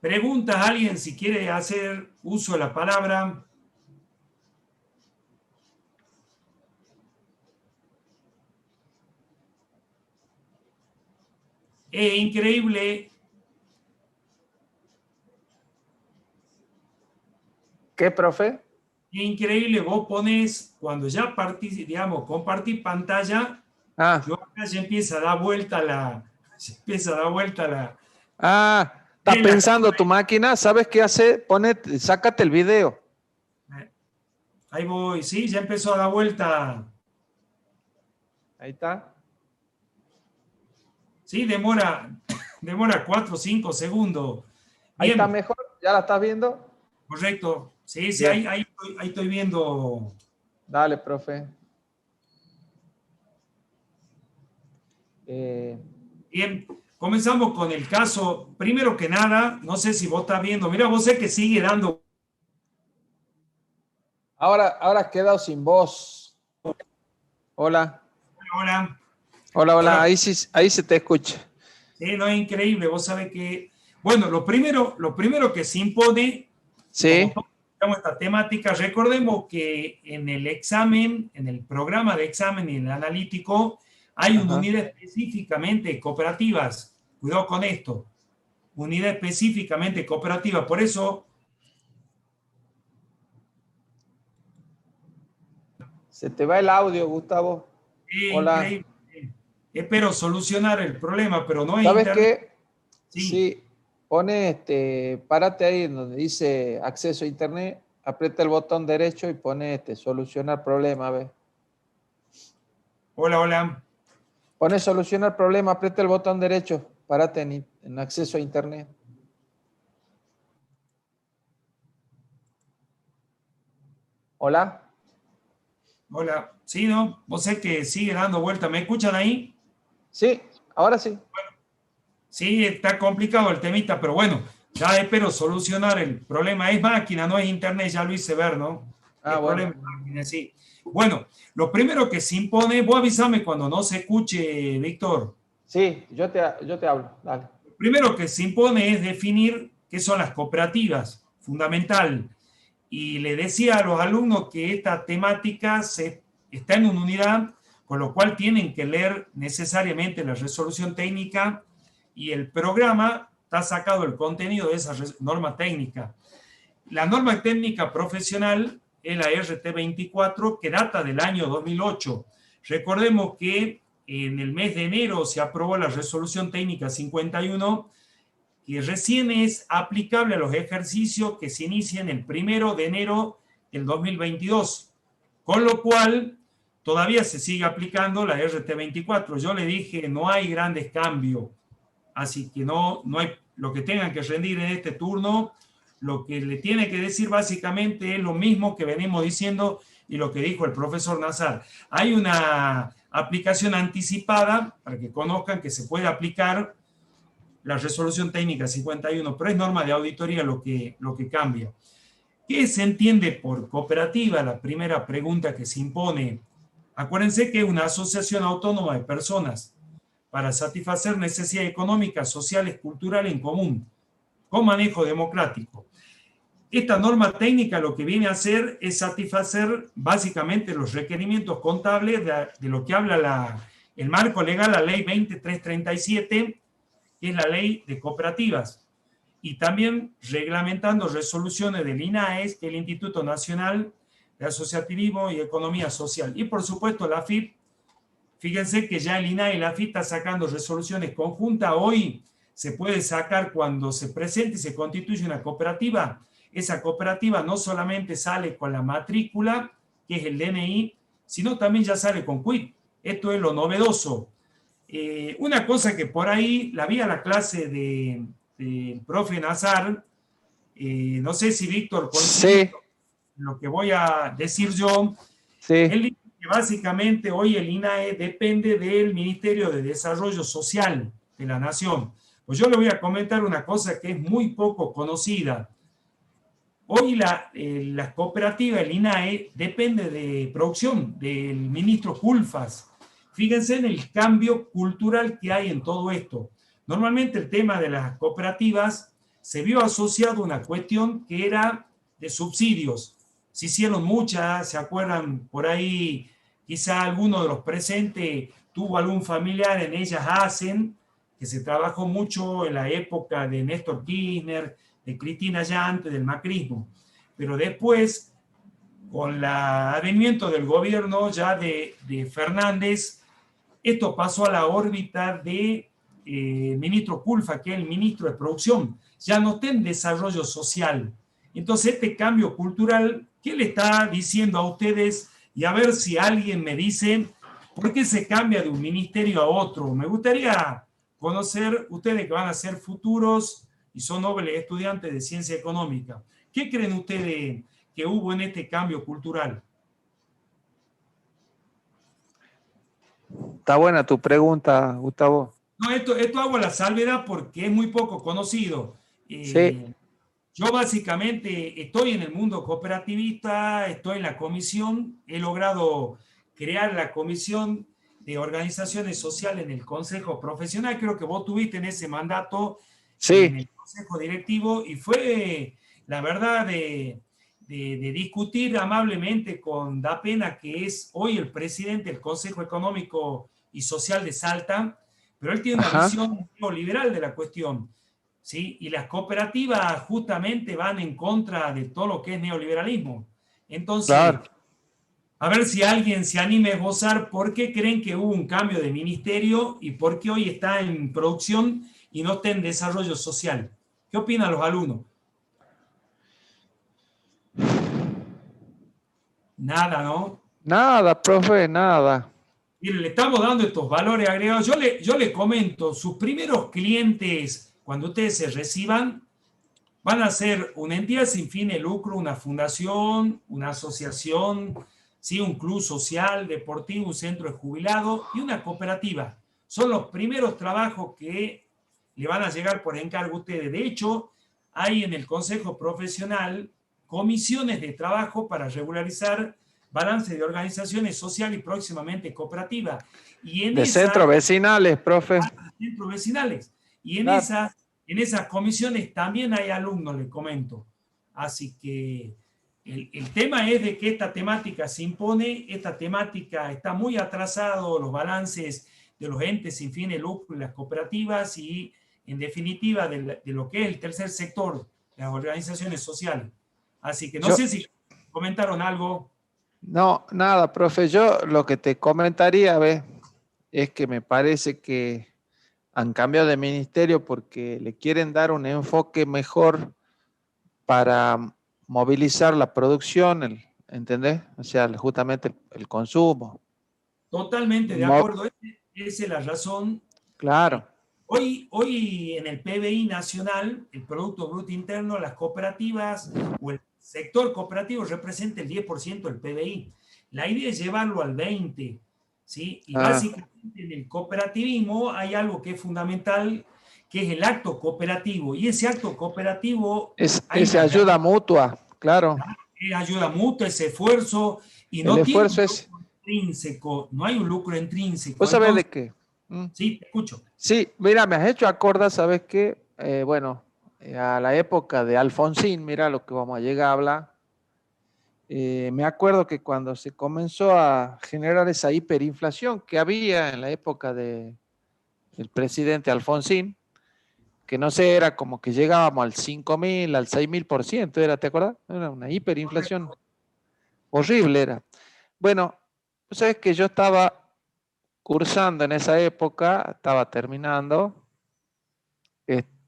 Preguntas a alguien si quiere hacer uso de la palabra. Es increíble. ¿Qué, profe? Es increíble, vos pones, cuando ya partís, digamos, compartir pantalla, Ah, yo acá ya empieza a dar vuelta se empieza a dar vuelta está la pensando tu máquina, ¿sabes qué hace? Sácate el video. ahí voy, sí, ya empezó a dar vuelta. Ahí está. Sí, demora 4 o 5 segundos. Ahí está Bien, mejor, ¿ya la estás viendo? correcto. Sí, sí, Bien, ahí estoy viendo. dale, profe. Eh, Bien, comenzamos con el caso. Primero que nada, no sé si vos estás viendo, mira, vos sé que sigue dando. ahora has quedado sin voz. Hola. Ahora, Hola, hola, ahora, ahí se te escucha. sí, no es increíble, vos sabés que, bueno, lo primero que se impone, como Sí. tocamos esta temática, recordemos que en el examen, en el programa de examen y en el analítico, hay una Ajá. unidad específicamente cooperativas. Cuidado con esto, unidad específicamente cooperativa. Por eso, Se te va el audio, Gustavo. Hola. increíble. Espero solucionar el problema, pero no es ¿Sabes internet. qué? Sí. Sí, párate ahí en donde dice acceso a internet, aprieta el botón derecho y pone solucionar problema, ¿ves? Hola, hola. Pone solucionar problema, aprieta el botón derecho, párate en acceso a internet. Hola. Hola. Sí, ¿no? Vos sé que sigue dando vuelta. ¿Me escuchan ahí? Sí, ahora sí. Sí, está complicado el temita, pero bueno, ya espero solucionar el problema. Es máquina, no es internet, ya lo hice ver, ¿no? Ah, El problema bueno. es máquina, sí. Bueno, lo primero que se impone, vos avísame cuando no se escuche, Víctor. Sí, yo te hablo, dale. Lo primero que se impone es definir qué son las cooperativas, fundamental. Y le decía a los alumnos que esta temática está en una unidad, con lo cual tienen que leer necesariamente la resolución técnica y el programa está sacado el contenido de esa norma técnica. La norma técnica profesional es la RT24 que data del año 2008. Recordemos que en el mes de enero se aprobó la resolución técnica 51 que recién es aplicable a los ejercicios que se inician el 1 de enero del 2022, con lo cual todavía se sigue aplicando la RT24. Yo le dije, no hay grandes cambios, así que no hay lo que tengan que rendir en este turno, lo que le tiene que decir básicamente es lo mismo que venimos diciendo y lo que dijo el profesor Nazar. Hay una aplicación anticipada para que conozcan que se puede aplicar la resolución técnica 51, pero es norma de auditoría lo que cambia. ¿Qué se entiende por cooperativa? La primera pregunta que se impone. Acuérdense que es una asociación autónoma de personas para satisfacer necesidades económicas, sociales, culturales en común, con manejo democrático. Esta norma técnica lo que viene a hacer es satisfacer básicamente los requerimientos contables de lo que habla el marco legal, la ley 20337, que es la ley de cooperativas, y también reglamentando resoluciones del INAES, que es el Instituto Nacional de Asociativismo y Economía Social. Y por supuesto la AFIP, fíjense que ya el INAE y la AFIP está sacando resoluciones conjuntas. Hoy se puede sacar cuando se presente y se constituye una cooperativa. Esa cooperativa no solamente sale con la matrícula, que es el DNI, sino también ya sale con quit. Esto es lo novedoso. Una cosa que por ahí la vi a la clase del profe Nazar, no sé si Víctor coincide Sí, en lo que voy a decir yo. sí. Él dice que básicamente hoy el INAE depende del Ministerio de Desarrollo Social de la Nación. Pues yo le voy a comentar una cosa que es muy poco conocida. Hoy las cooperativas, el INAE, depende de producción del ministro Culfas. Fíjense en el cambio cultural que hay en todo esto. Normalmente el tema de las cooperativas se vio asociado a una cuestión que era de subsidios. Se hicieron muchas, ¿se acuerdan? Por ahí quizá alguno de los presentes tuvo algún familiar en ellas hacen, que se trabajó mucho en la época de Néstor Kirchner, de Cristina Yante, del macrismo. Pero después, con el advenimiento del gobierno ya de Fernández, esto pasó a la órbita de ministro Culfa, que es el ministro de producción. Ya no está en desarrollo social. Entonces, este cambio cultural, ¿qué le está diciendo a ustedes? Y a ver si alguien me dice, ¿por qué se cambia de un ministerio a otro? Me gustaría conocer, ustedes que van a ser futuros y son nobles estudiantes de ciencia económica, ¿qué creen ustedes que hubo en este cambio cultural? Está buena tu pregunta, Gustavo. No, esto hago la salvedad porque es muy poco conocido. Sí, Yo básicamente estoy en el mundo cooperativista, estoy en la comisión, he logrado crear la comisión de organizaciones sociales en el Consejo Profesional, creo que vos tuviste en ese mandato en sí, el Consejo Directivo y fue la verdad de discutir amablemente con Da Pena, que es hoy el presidente del Consejo Económico y Social de Salta, pero él tiene una ajá, visión neoliberal de la cuestión. ¿Sí? Y las cooperativas justamente van en contra de todo lo que es neoliberalismo. Entonces, claro. a ver si alguien se anime a esbozar por qué creen que hubo un cambio de ministerio y por qué hoy está en producción y no está en desarrollo social. ¿Qué opinan los alumnos? Nada, ¿no? Nada, profe, nada. Mire, le estamos dando estos valores agregados. Yo le comento, sus primeros clientes, cuando ustedes se reciban, van a ser una entidad sin fin de lucro, una fundación, una asociación, ¿sí? Un club social, deportivo, un centro de jubilado y una cooperativa. Son los primeros trabajos que le van a llegar por encargo a ustedes. De hecho, hay en el Consejo Profesional comisiones de trabajo para regularizar balance de organizaciones sociales y próximamente cooperativas. Y en De esas centros vecinales, profe. centros vecinales. Y Claro. en esas comisiones también hay alumnos, les comento. Así que el tema es de que esta temática se impone, esta temática está muy atrasado, los balances de los entes sin fines de lucro y las cooperativas y, en definitiva, de lo que es el tercer sector, las organizaciones sociales. Así que no Yo, sé si comentaron algo. no, nada, profe. Yo lo que te comentaría, ¿ves? Es que me parece que han cambiado de ministerio porque le quieren dar un enfoque mejor para movilizar la producción, ¿entendés? O sea, justamente el consumo. Totalmente de Mo- acuerdo. Esa es la razón. claro, Hoy en el PBI nacional, el Producto Bruto Interno, las cooperativas o el sector cooperativo representa el 10% del PBI. La idea es llevarlo al 20%, ¿sí? Y ah, básicamente en el cooperativismo hay algo que es fundamental, que es el acto cooperativo. Y ese acto cooperativo hay es una ayuda mutua, claro. ayuda mutua, ese esfuerzo, y El no tiene un esfuerzo es, lucro intrínseco, no hay un lucro intrínseco. ¿vos sabés de Entonces, qué? ¿Mm? sí, te escucho. Sí, mira, me has hecho acordar, ¿sabes qué? Bueno, a la época de Alfonsín, mira lo que vamos a llegar a hablar. Me acuerdo que cuando se comenzó a generar esa hiperinflación que había en la época del presidente Alfonsín, que no sé, era como que llegábamos al 5.000, al 6.000%, era, ¿te acuerdas? Era una hiperinflación horrible, era. Bueno, tú sabes que yo estaba cursando en esa época, estaba terminando,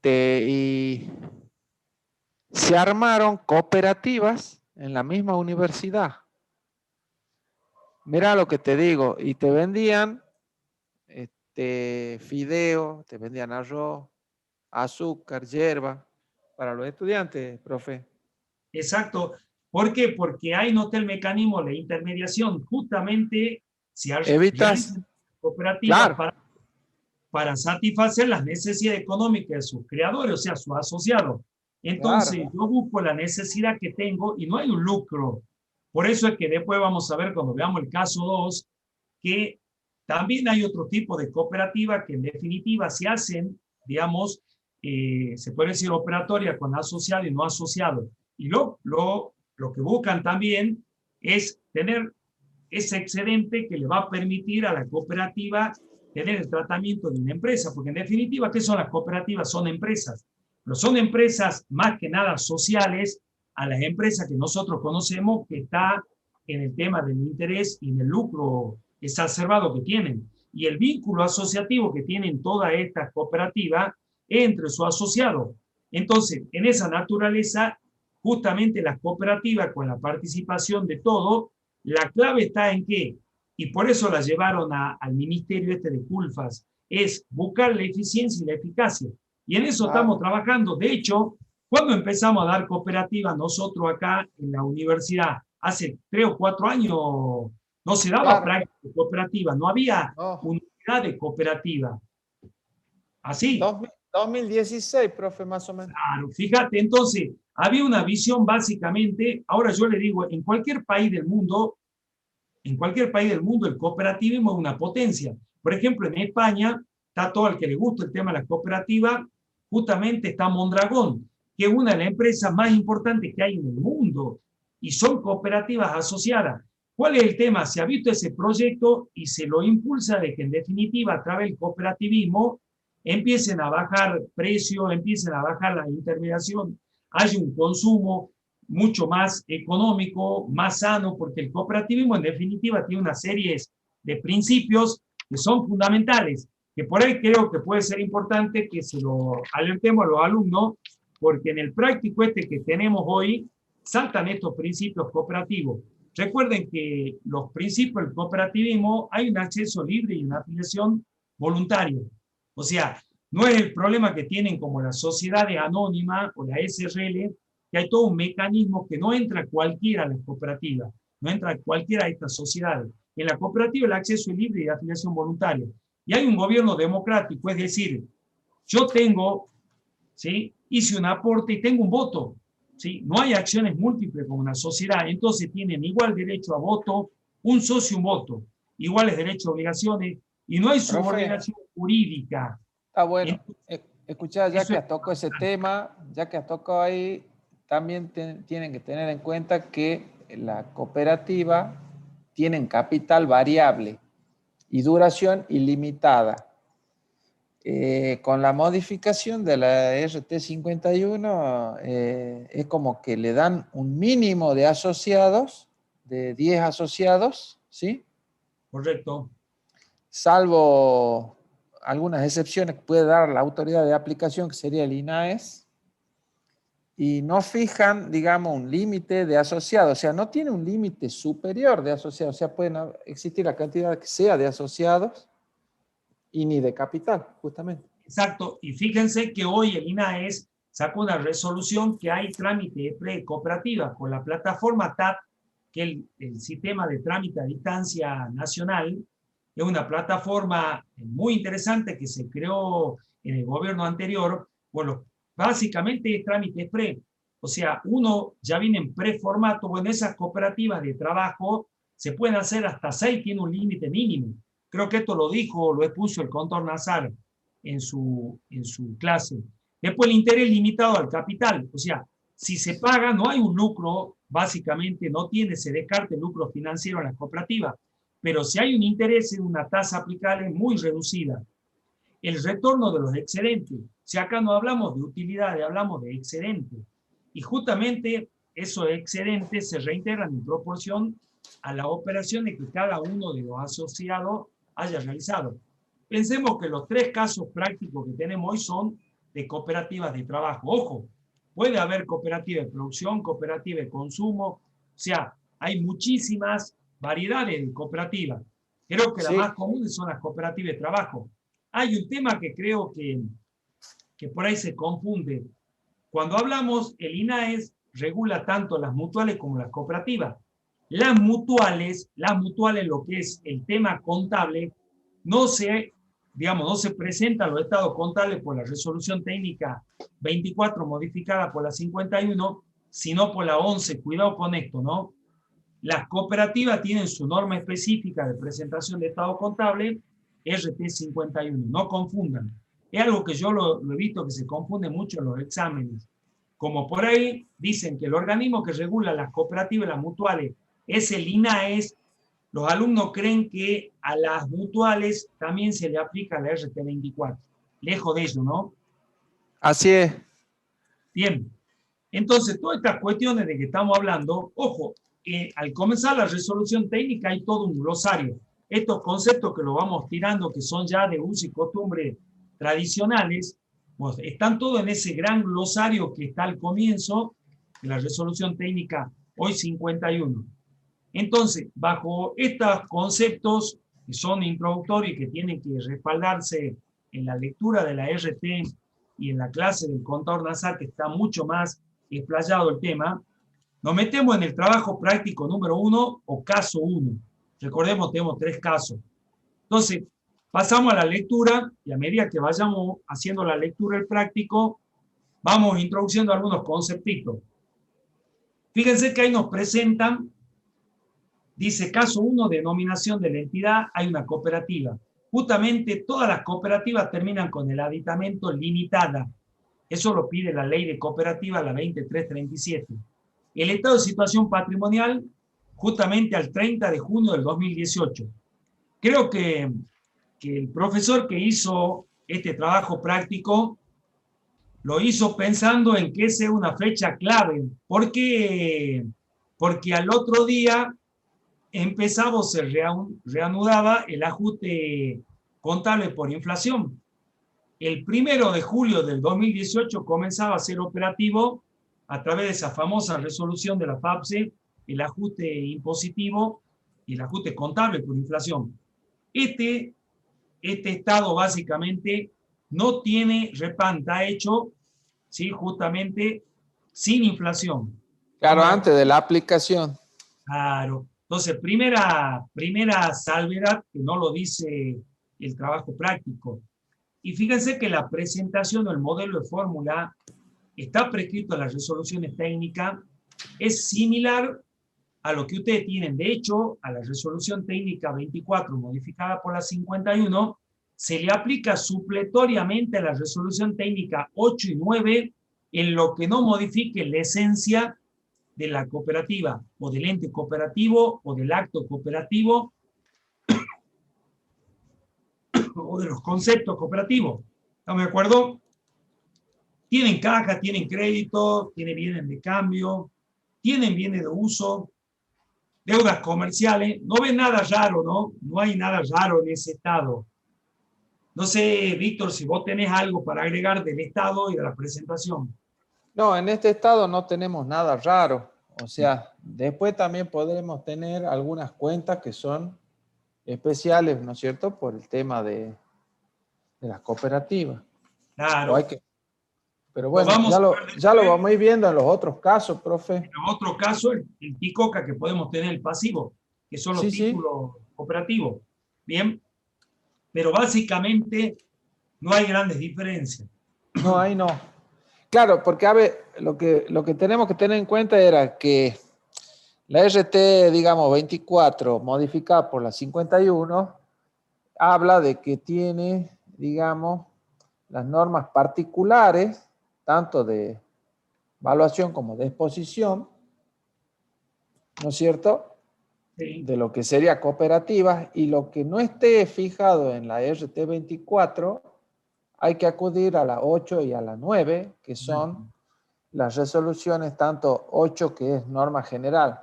y se armaron cooperativas en la misma universidad. Mira lo que te digo, y te vendían fideo, te vendían arroz, azúcar, hierba, para los estudiantes, profe. Exacto. ¿Por qué? Porque ahí nota el mecanismo de intermediación. Justamente se Evitas, realizan cooperativas claro, para satisfacer las necesidades económicas de sus creadores, o sea, sus asociados. claro. Entonces, yo busco la necesidad que tengo y no hay un lucro. Por eso es que después vamos a ver, cuando veamos el caso 2, que también hay otro tipo de cooperativa que en definitiva se hacen, digamos, se puede decir operatoria con asociado y no asociado. Y lo que buscan también es tener ese excedente que le va a permitir a la cooperativa tener el tratamiento de una empresa, porque en definitiva, ¿qué son las cooperativas? Son empresas, pero son empresas más que nada sociales a las empresas que nosotros conocemos, que está en el tema del interés y en el lucro exacerbado que tienen. Y el vínculo asociativo que tienen todas estas cooperativas entre su asociado. Entonces, en esa naturaleza, justamente las cooperativas con la participación de todo, la clave está en qué, y por eso la llevaron al ministerio este de Culfas, es buscar la eficiencia y la eficacia. Y en eso estamos trabajando. De hecho, cuando empezamos a dar cooperativas nosotros acá en la universidad, hace 3 o 4 años, no se daba práctica de cooperativa, no había unidad de cooperativa. Así. 2016, profe, más o menos. Claro, fíjate, entonces, había una visión básicamente, ahora yo le digo, en cualquier país del mundo, el cooperativismo es una potencia. Por ejemplo, en España, está todo el que le gusta el tema de la cooperativa, justamente está Mondragón, que es una de las empresas más importantes que hay en el mundo, y son cooperativas asociadas. ¿Cuál es el tema? Se ha visto ese proyecto y se lo impulsa de que en definitiva a través del cooperativismo empiecen a bajar precios, empiecen a bajar la intermediación, hay un consumo mucho más económico, más sano, porque el cooperativismo en definitiva tiene una serie de principios que son fundamentales, que por ahí creo que puede ser importante que se lo alertemos a los alumnos, porque en el práctico este que tenemos hoy saltan estos principios cooperativos. Recuerden que los principios del cooperativismo hay un acceso libre y una afiliación voluntaria. O sea, no es el problema que tienen como las sociedades anónimas o la SRL, que hay todo un mecanismo que no entra cualquiera a las cooperativas, no entra cualquiera a estas sociedades. En la cooperativa el acceso es libre y de afiliación voluntaria. Y hay un gobierno democrático, es decir, yo tengo, ¿sí? Hice un aporte y tengo un voto, ¿sí? No hay acciones múltiples como una sociedad, entonces tienen igual derecho a voto, un socio, un voto, iguales derechos y obligaciones, y no hay subordinación jurídica. Está bueno. Escuchá, ya que has tocado ese tema, ya que has tocado ahí, también tienen que tener en cuenta que la cooperativa tiene capital variable y duración ilimitada. Con la modificación de la RT 51, es como que le dan un mínimo de asociados, de 10 asociados, ¿sí? Correcto. Salvo algunas excepciones que puede dar la autoridad de aplicación, que sería el INAES, y no fijan, digamos, un límite de asociados, o sea, no tiene un límite superior de asociados, o sea, pueden existir la cantidad que sea de asociados y ni de capital, justamente. Exacto, y fíjense que hoy el INAES sacó una resolución que hay trámite de cooperativa con la plataforma TAP, que es el sistema de trámite a distancia nacional, es una plataforma muy interesante que se creó en el gobierno anterior. Bueno, básicamente es trámite pre, o sea, uno ya viene en preformato. Bueno, esas cooperativas de trabajo se pueden hacer hasta 6, tiene un límite mínimo. Creo que esto lo expuso el Contor Nazar en su clase. Después el interés limitado al capital, o sea, si se paga no hay un lucro, básicamente no tiene, se descarta el lucro financiero en las cooperativas, pero si hay un interés en una tasa aplicable muy reducida. El retorno de los excedentes, si acá no hablamos de utilidades, hablamos de excedentes, y justamente esos excedentes se reintegran en proporción a las operaciones que cada uno de los asociados haya realizado. Pensemos que los 3 casos prácticos que tenemos hoy son de cooperativas de trabajo. Ojo, puede haber cooperativa de producción, cooperativa de consumo, o sea, hay muchísimas variedades de cooperativas. Creo que las más comunes son las cooperativas de trabajo. Hay un tema que creo que por ahí se confunde. Cuando hablamos, el INAES regula tanto las mutuales como las cooperativas. Las mutuales, lo que es el tema contable, no se presenta a los estados contables por la resolución técnica 24 modificada por la 51, sino por la 11. Cuidado con esto, ¿no? Las cooperativas tienen su norma específica de presentación de estado contable, RT 51. No confundan. Es algo que yo lo he visto que se confunde mucho en los exámenes. Como por ahí dicen que el organismo que regula las cooperativas y las mutuales es el INAES, los alumnos creen que a las mutuales también se le aplica la RT24. Lejos de eso, ¿no? Así es. Bien. Entonces, todas estas cuestiones de que estamos hablando, ojo, al comenzar la resolución técnica hay todo un glosario. Estos conceptos que lo vamos tirando, que son ya de uso y costumbre tradicionales, pues están todos en ese gran glosario que está al comienzo de la resolución técnica hoy 51. Entonces, bajo estos conceptos que son introductorios y que tienen que respaldarse en la lectura de la RT y en la clase del contador nasal, que está mucho más explayado el tema, nos metemos en el trabajo práctico número 1 o caso 1. Recordemos, tenemos 3 casos. Entonces, pasamos a la lectura y a medida que vayamos haciendo la lectura del práctico, vamos introduciendo algunos conceptitos. Fíjense que ahí nos presentan, dice caso 1, denominación de la entidad, hay una cooperativa. Justamente todas las cooperativas terminan con el aditamento limitada. Eso lo pide la ley de cooperativa, la 2337. El estado de situación patrimonial, justamente al 30 de junio del 2018. Creo que el profesor que hizo este trabajo práctico lo hizo pensando en que esa es una fecha clave. ¿Por qué? Porque al otro día empezaba, se reanudaba el ajuste contable por inflación. El 1 de julio del 2018 comenzaba a ser operativo a través de esa famosa resolución de la FAPSE, el ajuste impositivo y el ajuste contable por inflación. Este estado básicamente no tiene repanta, está hecho, ¿sí? Justamente sin inflación. Claro, antes de la aplicación. Claro. Entonces, primera salvedad, que no lo dice el trabajo práctico. Y fíjense que la presentación o el modelo de fórmula está prescrito en las resoluciones técnicas, es similar a lo que ustedes tienen. De hecho, a la resolución técnica 24, modificada por la 51, se le aplica supletoriamente a la resolución técnica 8 y 9 en lo que no modifique la esencia de la cooperativa o del ente cooperativo o del acto cooperativo o de los conceptos cooperativos. ¿Estamos de acuerdo? Tienen caja, tienen crédito, tienen bienes de cambio, tienen bienes de uso, deudas comerciales. No ven nada raro, ¿no? No hay nada raro en ese estado. No sé, Víctor, si vos tenés algo para agregar del estado y de la presentación. No, en este estado no tenemos nada raro. O sea, después también podremos tener algunas cuentas que son especiales, ¿no es cierto? Por el tema de las cooperativas. Claro. Pero bueno, ya lo vamos a ir viendo en los otros casos, profe. En los otros casos, el TICOCA que podemos tener el pasivo, que son los títulos cooperativos. Bien. Pero básicamente no hay grandes diferencias. No, ahí no. Claro, porque a ver, lo que tenemos que tener en cuenta era que la RT, digamos, 24, modificada por la 51, habla de que tiene, digamos, las normas particulares, tanto de evaluación como de exposición, ¿no es cierto? Sí. De lo que sería cooperativas, y lo que no esté fijado en la RT 24, hay que acudir a la 8 y a la 9, que son las resoluciones, tanto 8 que es norma general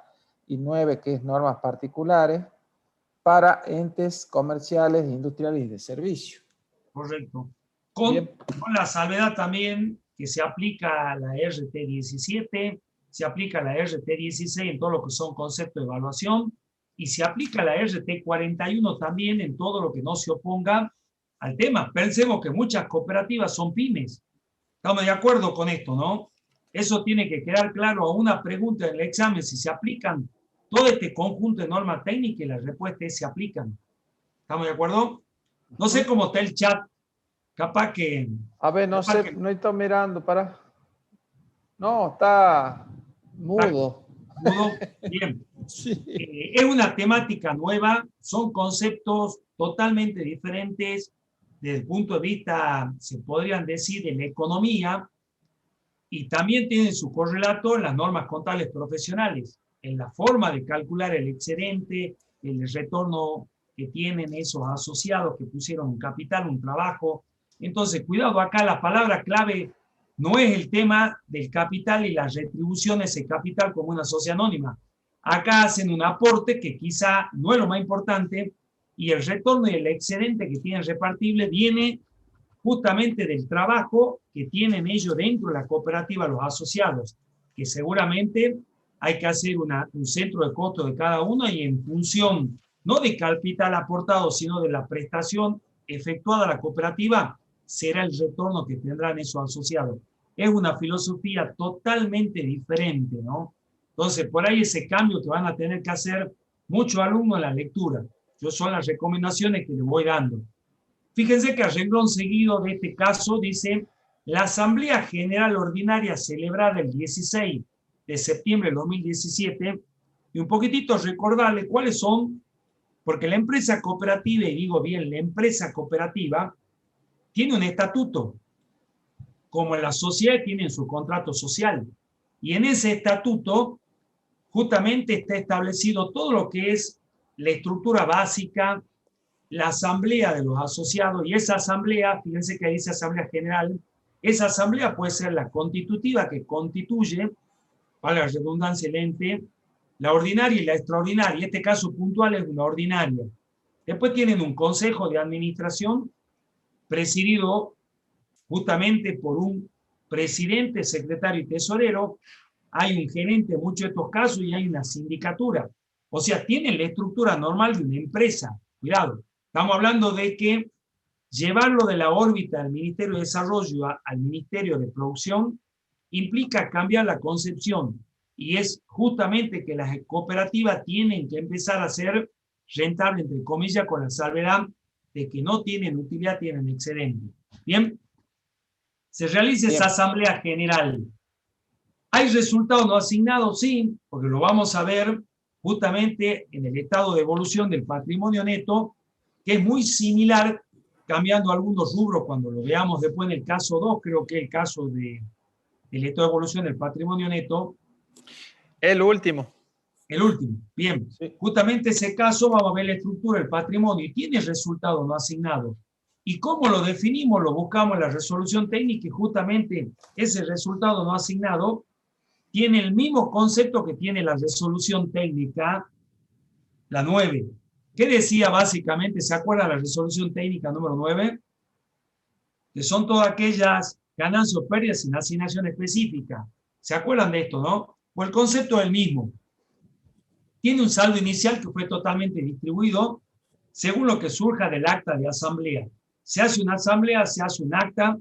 y 9 que es normas particulares, para entes comerciales, industriales y de servicio. Correcto. Con la salvedad también que se aplica a la RT 17, se aplica a la RT 16 en todo lo que son conceptos de evaluación, y se aplica a la RT 41 también en todo lo que no se oponga al tema. Pensemos que muchas cooperativas son pymes. Estamos de acuerdo con esto, ¿no? Eso tiene que quedar claro a una pregunta en el examen, si se aplican todo este conjunto de normas técnicas, y la respuesta es se aplican. ¿Estamos de acuerdo? No sé cómo está el chat. Capaz que... A ver, no sé, no estoy mirando para... No, está mudo. ¿Mudo? Bien. Sí. Es una temática nueva, son conceptos totalmente diferentes desde el punto de vista, se podrían decir, de la economía, y también tienen su correlato en las normas contables profesionales, en la forma de calcular el excedente, el retorno que tienen esos asociados que pusieron un capital, un trabajo. Entonces, cuidado, acá la palabra clave no es el tema del capital y la retribución de ese capital como una sociedad anónima. Acá hacen un aporte que quizá no es lo más importante, y el retorno y el excedente que tienen repartible viene justamente del trabajo que tienen ellos dentro de la cooperativa, los asociados, que seguramente hay que hacer un centro de costo de cada uno, y en función no de capital aportado, sino de la prestación efectuada a la cooperativa, será el retorno que tendrán esos asociados. Es una filosofía totalmente diferente, ¿no? Entonces, por ahí ese cambio que van a tener que hacer muchos alumnos en la lectura. Yo son las recomendaciones que les voy dando. Fíjense que a renglón seguido de este caso dice: la Asamblea General Ordinaria celebrada el 16 de septiembre de 2017, y un poquitito recordarle cuáles son, porque la empresa cooperativa, y digo bien, la empresa cooperativa, tiene un estatuto, como en la sociedad tienen su contrato social, y en ese estatuto justamente está establecido todo lo que es la estructura básica, la asamblea de los asociados, y esa asamblea, fíjense que dice asamblea general, esa asamblea puede ser la constitutiva, que constituye, para la redundancia, el ente, la ordinaria y la extraordinaria. Este caso puntual es una ordinaria. Después tienen un consejo de administración presidido justamente por un presidente, secretario y tesorero. Hay un gerente en muchos de estos casos y hay una sindicatura. O sea, tienen la estructura normal de una empresa. Cuidado, estamos hablando de que llevarlo de la órbita del Ministerio de Desarrollo al Ministerio de Producción implica cambiar la concepción, y es justamente que las cooperativas tienen que empezar a ser rentables, entre comillas, con la salvedad de que no tienen utilidad, tienen excedente. Bien, se realiza esa asamblea general. ¿Hay resultados no asignados? Sí, porque lo vamos a ver justamente en el estado de evolución del patrimonio neto, que es muy similar, cambiando algunos rubros cuando lo veamos después en el caso 2, creo que el caso del estado de evolución del patrimonio neto. El último. El último, bien. Sí. Justamente ese caso vamos a ver la estructura del patrimonio y tiene resultados no asignados. ¿Y cómo lo definimos? Lo buscamos en la resolución técnica, y justamente ese resultado no asignado tiene el mismo concepto que tiene la resolución técnica, la 9. ¿Qué decía básicamente? ¿Se acuerda la resolución técnica número 9? Que son todas aquellas ganancias o pérdidas sin asignación específica. ¿Se acuerdan de esto, no? Pues el concepto es el mismo. Tiene un saldo inicial que fue totalmente distribuido según lo que surja del acta de asamblea. Se hace una asamblea, se hace un acta.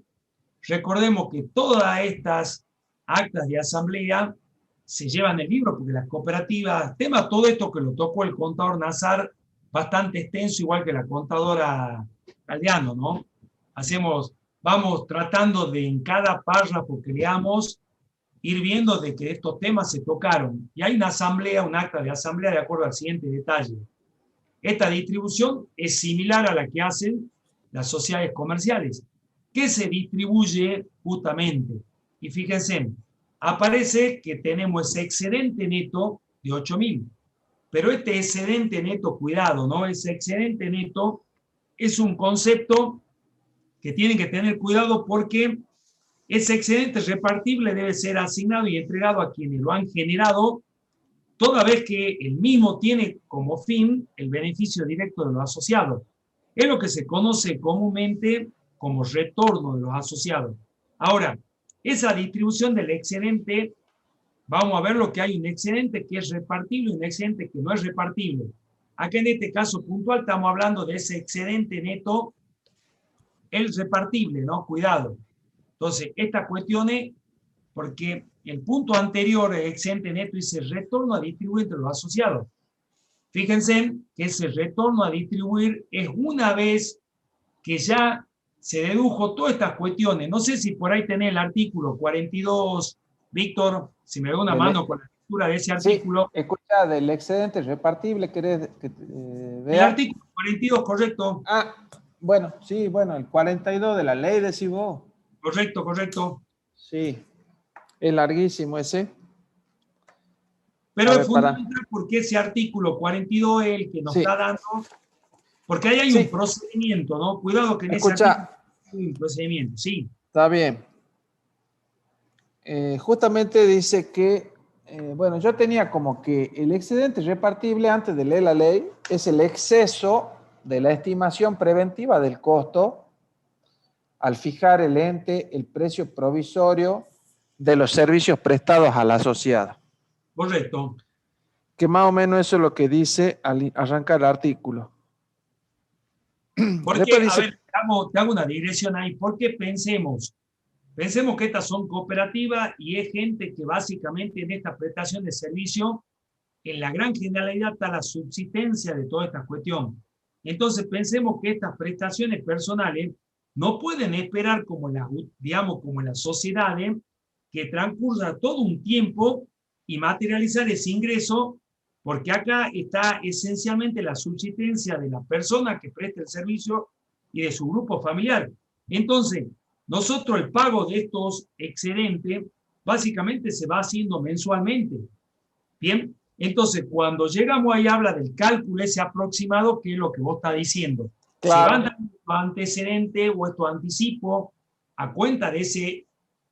Recordemos que todas estas actas de asamblea se llevan el libro, porque las cooperativas, tema todo esto que lo tocó el contador Nazar, bastante extenso, igual que la contadora Galdeano, ¿no? Vamos tratando de en cada párrafo que leamos ir viendo de que estos temas se tocaron. Y hay una asamblea, un acta de asamblea de acuerdo al siguiente detalle. Esta distribución es similar a la que hacen las sociedades comerciales, que se distribuye justamente. Y fíjense, aparece que tenemos ese excedente neto de 8.000. Pero este excedente neto, cuidado, ¿no? Ese excedente neto es un concepto que tienen que tener cuidado, porque ese excedente repartible debe ser asignado y entregado a quienes lo han generado, toda vez que el mismo tiene como fin el beneficio directo de los asociados. Es lo que se conoce comúnmente como retorno de los asociados. Ahora, esa distribución del excedente, vamos a ver lo que hay: un excedente que es repartible y un excedente que no es repartible. Acá en este caso puntual estamos hablando de ese excedente neto, el repartible, ¿no? Cuidado. Entonces, esta cuestión es porque el punto anterior, el excedente neto, dice retorno a distribuir entre los asociados. Fíjense que ese retorno a distribuir es una vez que ya se dedujo todas estas cuestiones. No sé si por ahí tenés el artículo 42, Víctor, si me da una mano con la lectura de ese artículo. Sí, escucha, del excedente repartible, ¿querés que vea? El artículo 42, correcto. Bueno, sí, bueno, el 42 de la ley, decís vos. Correcto, correcto. Sí, es larguísimo ese. Pero A es ver, para. fundamental porque ese artículo 42 es el que nos Sí, está dando, porque ahí hay un sí. procedimiento, ¿no? Cuidado que en ese artículo Escucha, hay un procedimiento, sí. está bien. Justamente dice que, bueno, yo tenía como que el excedente repartible antes de leer la ley es el exceso de la estimación preventiva del costo al fijar el ente el precio provisorio de los servicios prestados al asociado. Correcto. Que más o menos eso es lo que dice al arrancar el artículo. Después Porque, a dice, ver, te hago una digresión ahí, porque pensemos que estas son cooperativas y es gente que básicamente en esta prestación de servicio, en la gran generalidad está la subsistencia de toda esta cuestión. Entonces pensemos que estas prestaciones personales no pueden esperar como digamos, como en las sociedades, que transcurra todo un tiempo y materializar ese ingreso, porque acá está esencialmente la subsistencia de la persona que presta el servicio y de su grupo familiar. Entonces, nosotros el pago de estos excedentes básicamente se va haciendo mensualmente. Bien, entonces cuando llegamos ahí habla del cálculo ese aproximado, que es lo que vos estás diciendo. Se van claro, dando estos antecedentes o estos anticipos a cuenta de ese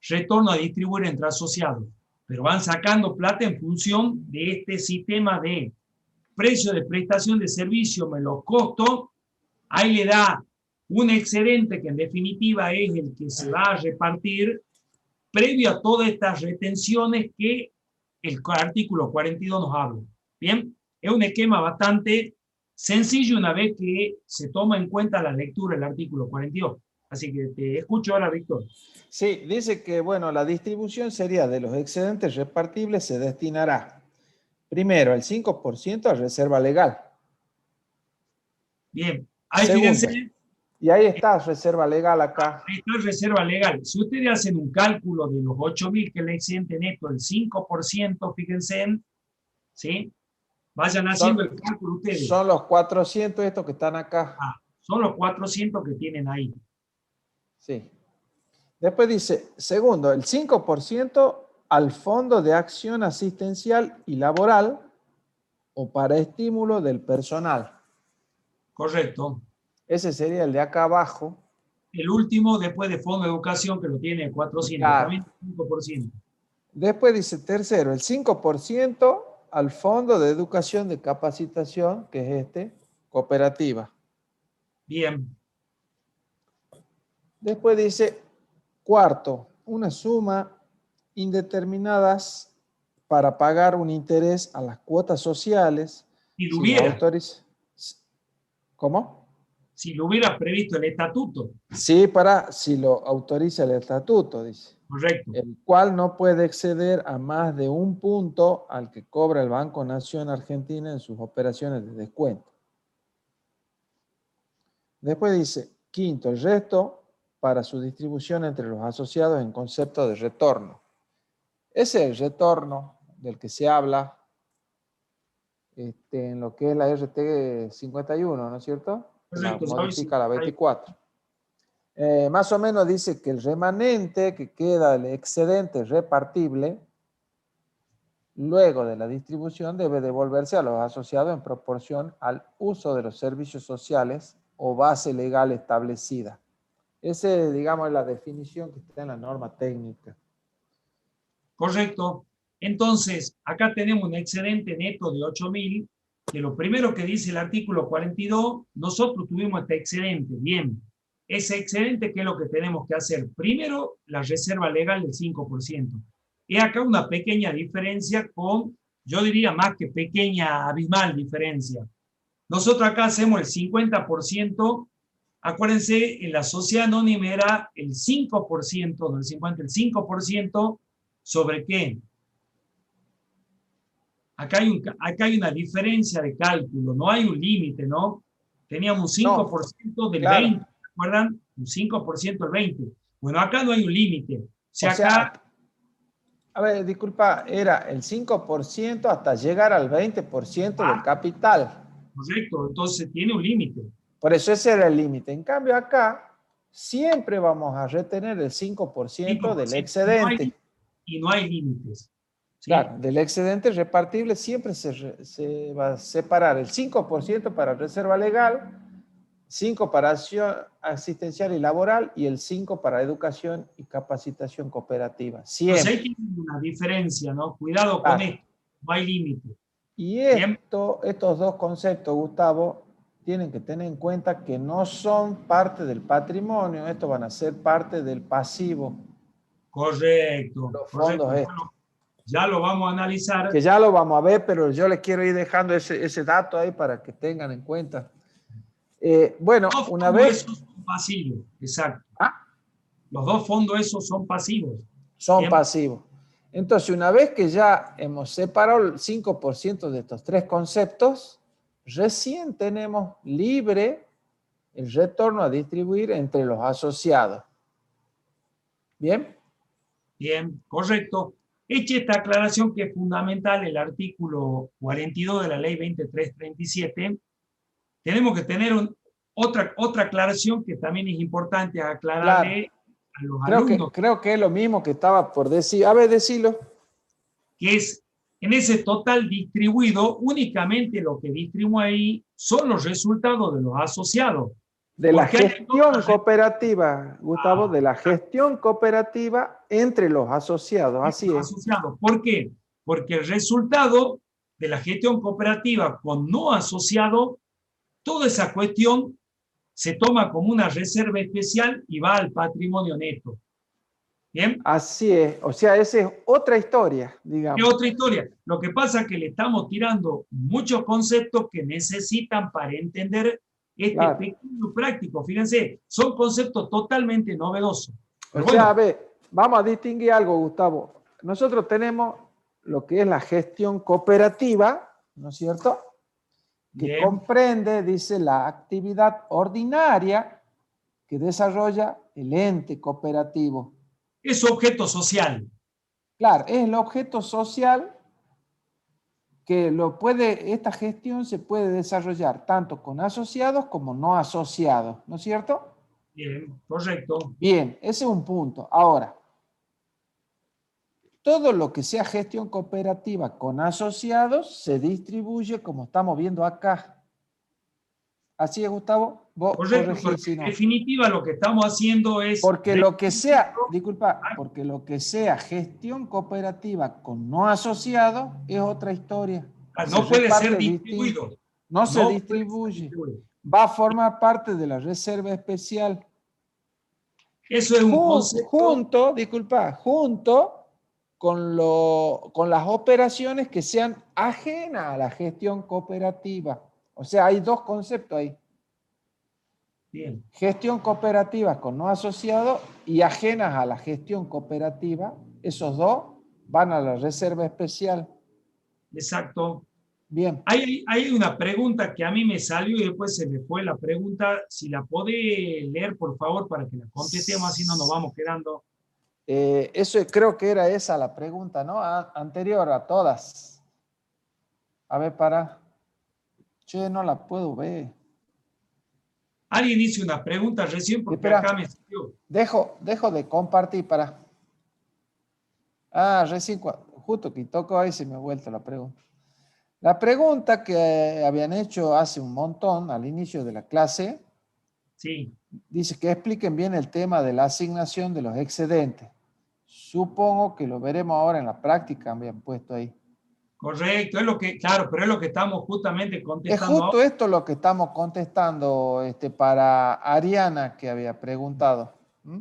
retorno a distribuir entre asociados, pero van sacando plata en función de este sistema de precio de prestación de servicio menos costo. Ahí le da un excedente que en definitiva es el que se va a repartir previo a todas estas retenciones que el artículo 42 nos habla. Bien, es un esquema bastante sencillo una vez que se toma en cuenta la lectura del artículo 42. Así que te escucho ahora, Víctor. sí, dice que, bueno, la distribución sería de los excedentes repartibles se destinará primero el 5% a reserva legal. Bien, ahí fíjense, Segundo, y ahí está, reserva legal acá. ahí está reserva legal. Si ustedes hacen un cálculo de los 8.000 que le excedente neto, el 5%, fíjense en, ¿sí? Vayan haciendo Son, el cálculo ustedes. son los 400 estos que están acá. Son los 400 que tienen ahí. Sí. Después dice, segundo, el 5% al Fondo de Acción Asistencial y Laboral o para estímulo del personal. Correcto. Ese sería el de acá abajo. El último, después de Fondo de Educación, que lo tiene 400, Claro. también 5%. Después dice tercero, el 5% al Fondo de Educación de Capacitación, que es este, cooperativa. Bien. Después dice cuarto, una suma indeterminadas para pagar un interés a las cuotas sociales Si lo si lo hubiera, autoriza. ¿Cómo? si lo hubiera previsto el estatuto. Sí, para si lo autoriza el estatuto, dice. Correcto. El cual no puede exceder a más de un punto al que cobra el Banco Nación Argentina en sus operaciones de descuento. Después dice, quinto, el resto para su distribución entre los asociados en concepto de retorno. Ese es el retorno del que se habla en lo que es la RT 51, ¿no es cierto? Que la Correcto. ¿Sabes? modifica la 24. Más o menos dice que el remanente que queda, el excedente repartible, luego de la distribución debe devolverse a los asociados en proporción al uso de los servicios sociales o base legal establecida. Esa, digamos, es la definición que está en la norma técnica. Correcto. Entonces, acá tenemos un excedente neto de 8.000, que lo primero que dice el artículo 42, nosotros tuvimos este excedente. Bien. Ese excedente, ¿qué es lo que tenemos que hacer? Primero, la reserva legal del 5%. Y acá una pequeña diferencia con, yo diría más que pequeña, abismal diferencia. Nosotros acá hacemos el 50%, acuérdense, en la sociedad anónima era el 5%, no el 50, el 5%, ¿sobre qué? Acá hay una diferencia de cálculo, no hay un límite, ¿no? Teníamos un No, 5% del claro. 20, ¿se acuerdan? Un 5% del 20. Bueno, acá no hay un límite. O sea, O sea, acá, a ver, disculpa, era el 5% hasta llegar al 20% del capital. correcto, entonces tiene un límite. Por eso ese era el límite. En cambio acá siempre vamos a retener el 5% del 5%, excedente. y no hay límites. ¿Sí? Claro, del excedente repartible siempre se va a separar el 5% para reserva legal, 5 para acción asistencial y laboral y el 5 para educación y capacitación cooperativa. Entonces hay Siempre. que tener una diferencia, ¿no? Cuidado con Claro. esto, no hay límite. Y Bien, estos dos conceptos, Gustavo, tienen que tener en cuenta que no son parte del patrimonio, estos van a ser parte del pasivo, correcto, los correcto. fondos estos. Ya lo vamos a analizar. Que ya lo vamos a ver, pero yo les quiero ir dejando ese dato ahí para que tengan en cuenta. Bueno, Los dos una fondos vez... esos son pasivos, exacto. Ah, Los dos fondos esos son pasivos. son Bien, pasivos. Entonces, una vez que ya hemos separado el 5% de estos tres conceptos, recién tenemos libre el retorno a distribuir entre los asociados. ¿Bien? bien, correcto. Hecha esta aclaración que es fundamental, el artículo 42 de la ley 2337, tenemos que tener otra aclaración que también es importante Claro. aclararle a los Creo alumnos, que es lo mismo que estaba por decir. A ver, decilo. que es en ese total distribuido, únicamente lo que distribuye ahí son los resultados de los asociados. De la Porque hay gestión otras- cooperativa, Gustavo, de la gestión cooperativa entre los asociados. Así es. asociados. ¿Por qué? Porque el resultado de la gestión cooperativa con no asociado, toda esa cuestión se toma como una reserva especial y va al patrimonio neto. ¿Bien? Así es. O sea, esa es otra historia, Es digamos. otra historia. Lo que pasa es que le estamos tirando muchos conceptos que necesitan para entender este Claro. pequeño práctico. Fíjense, son conceptos totalmente novedosos. Pero O sea, bueno, a ver, vamos a distinguir algo, Gustavo. Nosotros tenemos lo que es la gestión cooperativa, ¿no es cierto? Que bien, comprende, dice, la actividad ordinaria que desarrolla el ente cooperativo. es objeto social. Claro, es el objeto social que esta gestión se puede desarrollar tanto con asociados como no asociados, ¿no es cierto? Bien, correcto. Bien, ese es un punto. Ahora, todo lo que sea gestión cooperativa con asociados se distribuye como estamos viendo acá. ¿Así es, Gustavo? Vos Correcto, corregí porque si en no. definitiva lo que estamos haciendo es... Porque lo que sea, disculpa, porque lo que sea gestión cooperativa con no asociado es otra historia. No Se puede reparte ser distinto. distribuido. No se No puede ser distribuye. distribuido. Va a formar parte de la reserva especial. Eso es un concepto... Junto con las operaciones que sean ajenas a la gestión cooperativa. O sea, hay dos conceptos ahí. Bien, Gestión cooperativa con no asociado y ajenas a la gestión cooperativa. Esos dos van a la reserva especial. exacto. Bien. Hay una pregunta que a mí me salió y después se me fue la pregunta. Si la puede leer, por favor, para que la contestemos, así no nos vamos quedando. Creo que era esa la pregunta, ¿no? Anterior a todas. A ver, Che, no la puedo ver. Alguien hizo una pregunta recién porque Espera, acá me salió. dejo de compartir para... recién, justo que toco ahí se me ha vuelto la pregunta. La pregunta que habían hecho hace un montón al inicio de la clase, Sí, dice que expliquen bien el tema de la asignación de los excedentes. Supongo que lo veremos ahora en la práctica, habían puesto ahí. correcto. Es lo que, claro, pero es lo que estamos justamente Es contestando justo ahora. esto lo que estamos contestando para Ariana, que había preguntado. ¿Mm?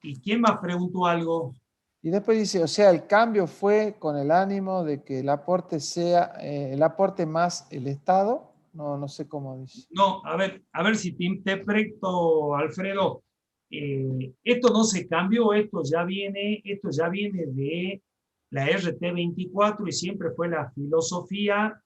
¿Y quién más preguntó algo? Y después dice, o sea, el cambio fue con el ánimo de que el aporte sea el aporte más el Estado. No sé cómo dice. No, a ver si te interpreto, Alfredo. Esto no se cambió, esto ya viene de la RT24 y siempre fue la filosofía,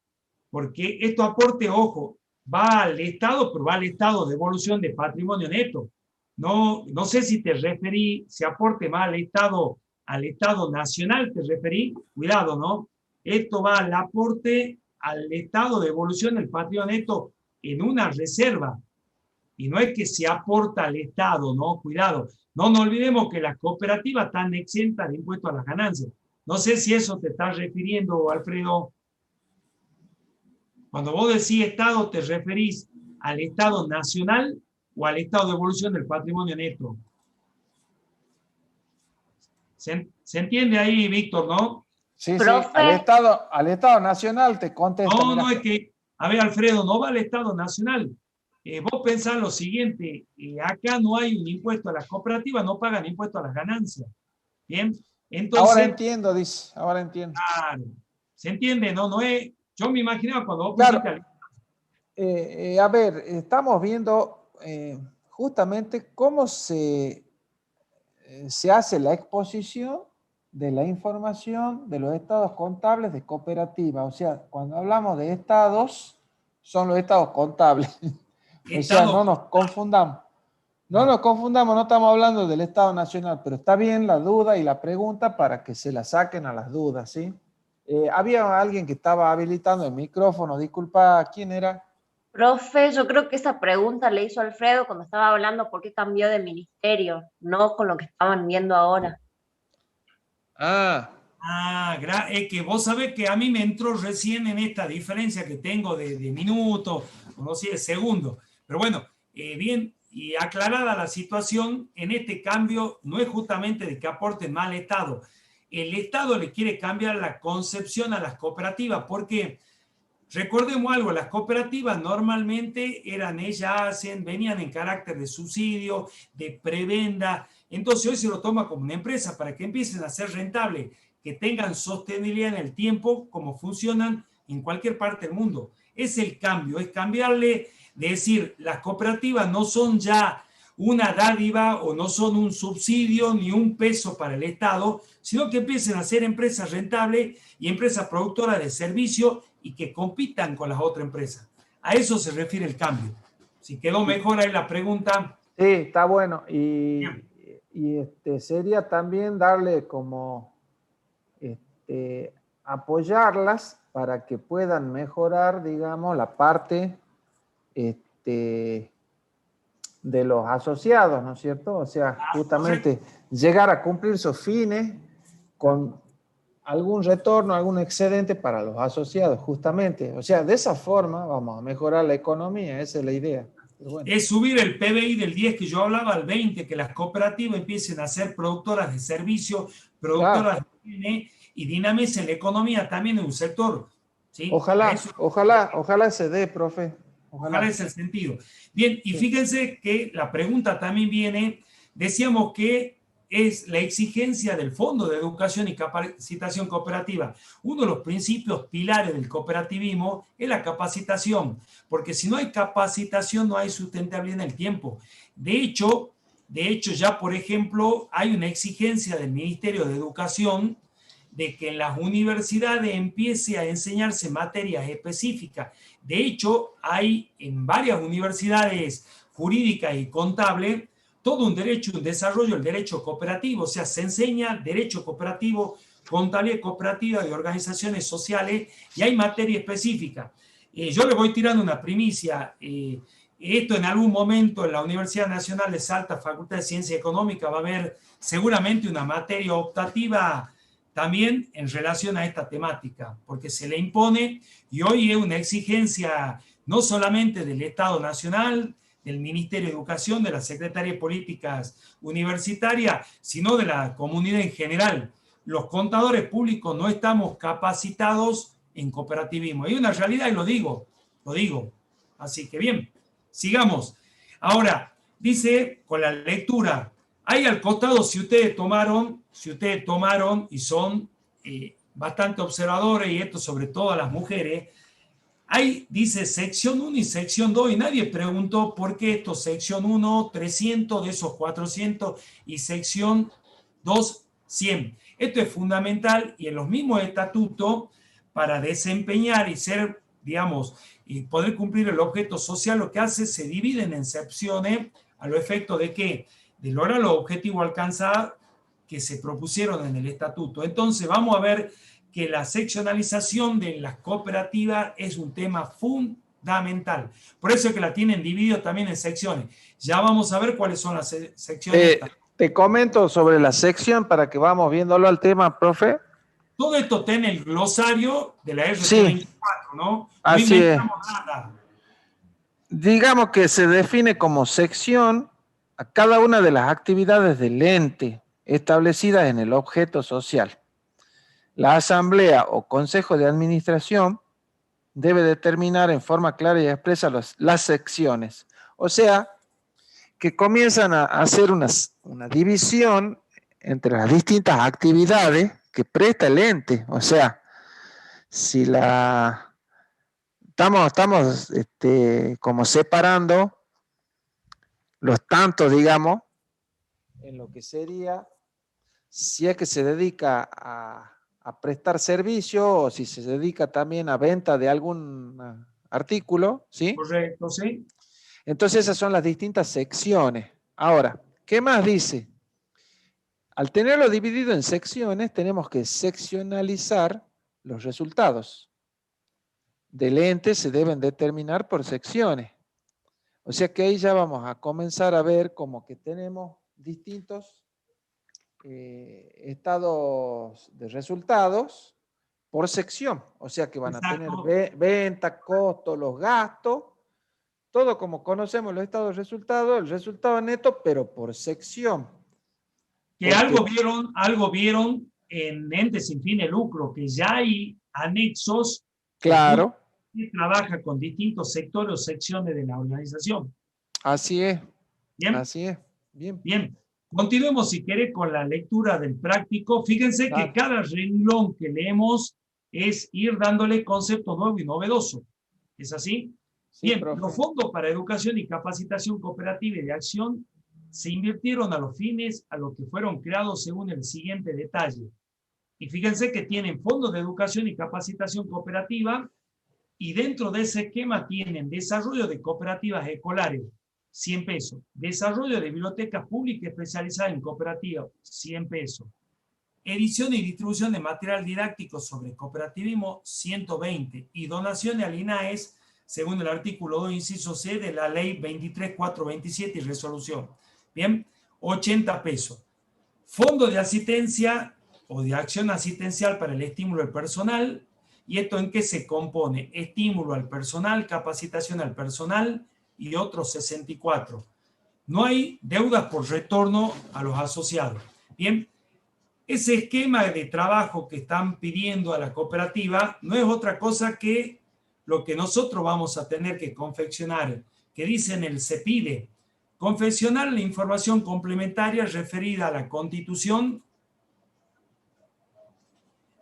porque estos aportes, ojo, va al Estado, pero va al Estado de evolución de patrimonio neto. No sé si te referí, si aporte más al Estado nacional, te referí, cuidado, ¿no? Esto va al aporte al Estado de evolución del patrimonio neto en una reserva. Y no es que se aporta al Estado, ¿no? Cuidado. No nos olvidemos que las cooperativas están exentas de impuestos a las ganancias. No sé si eso te estás refiriendo, Alfredo. Cuando vos decís Estado, ¿te referís al Estado nacional o al Estado de evolución del patrimonio neto? ¿Se entiende ahí, Víctor, no? Sí, sí, Profe, al Estado Nacional te contesto, No, no mira. es que, a ver, Alfredo, no va al Estado nacional. Vos pensás lo siguiente, acá no hay un impuesto a las cooperativas, no pagan impuesto a las ganancias. Bien, Ahora entonces, entiendo, dice, ahora entiendo. claro, ¿se entiende? No, no es, yo me imaginaba cuando vos Claro, pusiste al... a ver, estamos viendo justamente cómo se hace la exposición de la información de los estados contables de cooperativa. O sea, cuando hablamos de estados, son los estados contables. O sea, Estado, no nos confundamos. No nos confundamos, no estamos hablando del Estado Nacional, pero está bien la duda y la pregunta para que se la saquen a las dudas, ¿sí? Había alguien que estaba habilitando el micrófono, disculpa, ¿quién era? profe, yo creo que esa pregunta le hizo Alfredo cuando estaba hablando por qué cambió de ministerio, no con lo que estaban viendo ahora. Ah, es que vos sabés que a mí me entró recién en esta diferencia que tengo de minutos, o no sé, de segundos. Pero bueno, bien, y aclarada la situación, en este cambio no es justamente de que aporten más al Estado. El Estado le quiere cambiar la concepción a las cooperativas, porque recordemos algo, las cooperativas normalmente venían en carácter de subsidio, de prebenda, entonces hoy se lo toma como una empresa para que empiecen a ser rentables, que tengan sostenibilidad en el tiempo, como funcionan en cualquier parte del mundo. Es el cambio, es cambiarle, de decir, las cooperativas no son ya una dádiva o no son un subsidio ni un peso para el Estado, sino que empiecen a ser empresas rentables y empresas productoras de servicios y que compitan con las otras empresas. A eso se refiere el cambio. Si quedó mejor ahí la pregunta. sí, está bueno. Y sería también darle como apoyarlas para que puedan mejorar, digamos, la parte de los asociados, ¿no es cierto? O sea, justamente llegar a cumplir sus fines con algún retorno, algún excedente para los asociados, justamente. O sea, de esa forma vamos a mejorar la economía, esa es la idea. Bueno. Es subir el PBI del 10 que yo hablaba al 20, que las cooperativas empiecen a ser productoras de servicios, productoras Claro. de bienes y dinamicen la economía también en un sector. ¿Sí? Ojalá se dé, profe. Ojalá es el sentido. Bien, y fíjense que la pregunta también viene, decíamos que es la exigencia del Fondo de Educación y Capacitación Cooperativa. Uno de los principios pilares del cooperativismo es la capacitación, porque si no hay capacitación no hay sustentabilidad en el tiempo. De hecho, ya por ejemplo hay una exigencia del Ministerio de Educación de que en las universidades empiece a enseñarse materias específicas. De hecho, hay en varias universidades jurídicas y contables todo un derecho, un desarrollo del derecho cooperativo, o sea, se enseña derecho cooperativo, contabilidad cooperativa y organizaciones sociales, y hay materia específica. Yo le voy tirando una primicia. Esto en algún momento en la Universidad Nacional de Salta, Facultad de Ciencia Económica, va a haber seguramente una materia optativa también en relación a esta temática, porque se le impone y hoy es una exigencia no solamente del Estado Nacional, del Ministerio de Educación, de la Secretaría de Políticas Universitarias, sino de la comunidad en general. Los contadores públicos no estamos capacitados en cooperativismo. Hay una realidad y lo digo. Así que bien, sigamos. Ahora, dice con la lectura, ahí al costado, si ustedes tomaron y son bastante observadores, y esto sobre todo a las mujeres, ahí dice sección 1 y sección 2, y nadie preguntó por qué esto, sección 1, 300 de esos 400, y sección 2, 100. Esto es fundamental, y en los mismos estatutos, para desempeñar y ser, digamos, y poder cumplir el objeto social, lo que hace, se dividen en secciones a los efectos de que de lograr los objetivos alcanzados que se propusieron en el estatuto. Entonces vamos a ver que la seccionalización de las cooperativas es un tema fundamental. Por eso es que la tienen dividida también en secciones. Ya vamos a ver cuáles son las secciones. Te comento sobre la sección para que vamos viéndolo al tema, profe. Todo esto está en el glosario de la RT24, Sí, ¿no? así No es. inventamos nada. Digamos que se define como sección a cada una de las actividades del ente establecidas en el objeto social. La asamblea o consejo de administración debe determinar en forma clara y expresa las secciones. O sea, que comienzan a hacer una división entre las distintas actividades que presta el ente. O sea, si estamos como separando los tantos, digamos, en lo que sería, si es que se dedica a prestar servicio o si se dedica también a venta de algún artículo, ¿sí? Correcto, sí. Entonces esas son las distintas secciones. Ahora, ¿qué más dice? Al tenerlo dividido en secciones, tenemos que seccionalizar los resultados del ente, se deben determinar por secciones. O sea que ahí ya vamos a comenzar a ver como que tenemos distintos estados de resultados por sección. O sea que van a tener venta, costo, los gastos, todo como conocemos los estados de resultados, el resultado neto, pero por sección. Que algo vieron en entes sin fin de lucro, que ya hay anexos. Claro. Que trabaja con distintos sectores o secciones de la organización. Así es. Bien. Así es. Bien. Bien. Continuemos, si quiere, con la lectura del práctico. Fíjense que cada renglón que leemos es ir dándole concepto nuevo y novedoso. ¿Es así? Sí, bien, profe. Los fondos para educación y capacitación cooperativa y de acción se invirtieron a los fines a los que fueron creados según el siguiente detalle. Y fíjense que tienen fondos de educación y capacitación cooperativa y dentro de ese esquema tienen desarrollo de cooperativas escolares, 100 pesos. Desarrollo de bibliotecas públicas especializadas en cooperativas, 100 pesos. Edición y distribución de material didáctico sobre cooperativismo, 120. Y donaciones al INAES, según el artículo 2, inciso C de la ley 23427 y resolución. Bien, 80 pesos. Fondo de asistencia o de acción asistencial para el estímulo del personal. ¿Y esto en qué se compone? Estímulo al personal, capacitación al personal y otros 64. No hay deudas por retorno a los asociados. Bien, ese esquema de trabajo que están pidiendo a la cooperativa no es otra cosa que lo que nosotros vamos a tener que confeccionar, que dice en el CEPIDE, confeccionar la información complementaria referida a la constitución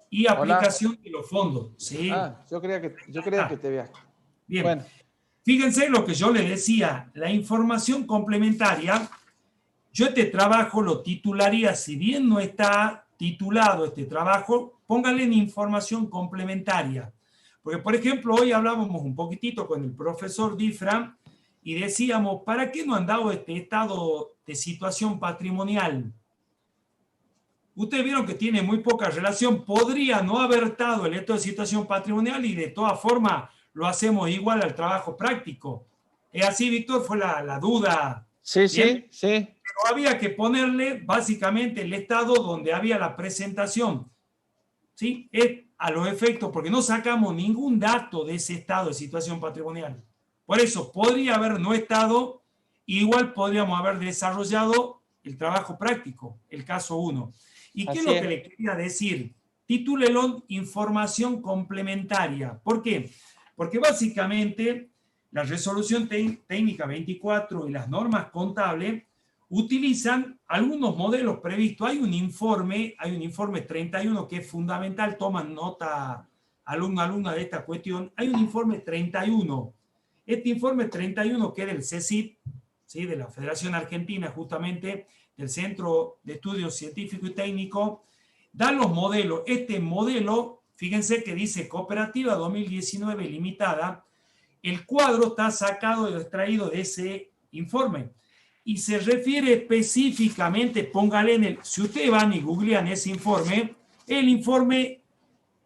y aplicación de los fondos. ¿Sí? Yo creía que te veas. Bien. Bueno. Fíjense lo que yo les decía, la información complementaria, yo este trabajo lo titularía, si bien no está titulado este trabajo, pónganle en información complementaria. Porque, por ejemplo, hoy hablábamos un poquitito con el profesor Difra y decíamos, ¿para qué no han dado este estado de situación patrimonial? Ustedes vieron que tiene muy poca relación, podría no haber dado el estado de situación patrimonial y de todas formas lo hacemos igual al trabajo práctico. ¿Es así, Víctor? Fue la duda. Sí, ¿bien? Sí. Pero había que ponerle básicamente el estado donde había la presentación. ¿Sí? Es a los efectos, porque no sacamos ningún dato de ese estado de situación patrimonial. Por eso, podría haber no estado, igual podríamos haber desarrollado el trabajo práctico, el caso 1. ¿Y qué es lo que le quería decir? Titúlelo información complementaria. ¿Por qué? Porque básicamente la resolución técnica 24 y las normas contables utilizan algunos modelos previstos. Hay un informe 31 que es fundamental, toman nota alumna de esta cuestión. Hay un informe 31. Este informe 31 que es del CECIT, ¿sí? De la Federación Argentina, justamente, del Centro de Estudios Científicos y Técnicos, da los modelos. Este modelo, fíjense que dice Cooperativa 2019 Limitada, el cuadro está sacado y extraído de ese informe. Y se refiere específicamente, póngale en el, si ustedes van y googlean ese informe, el informe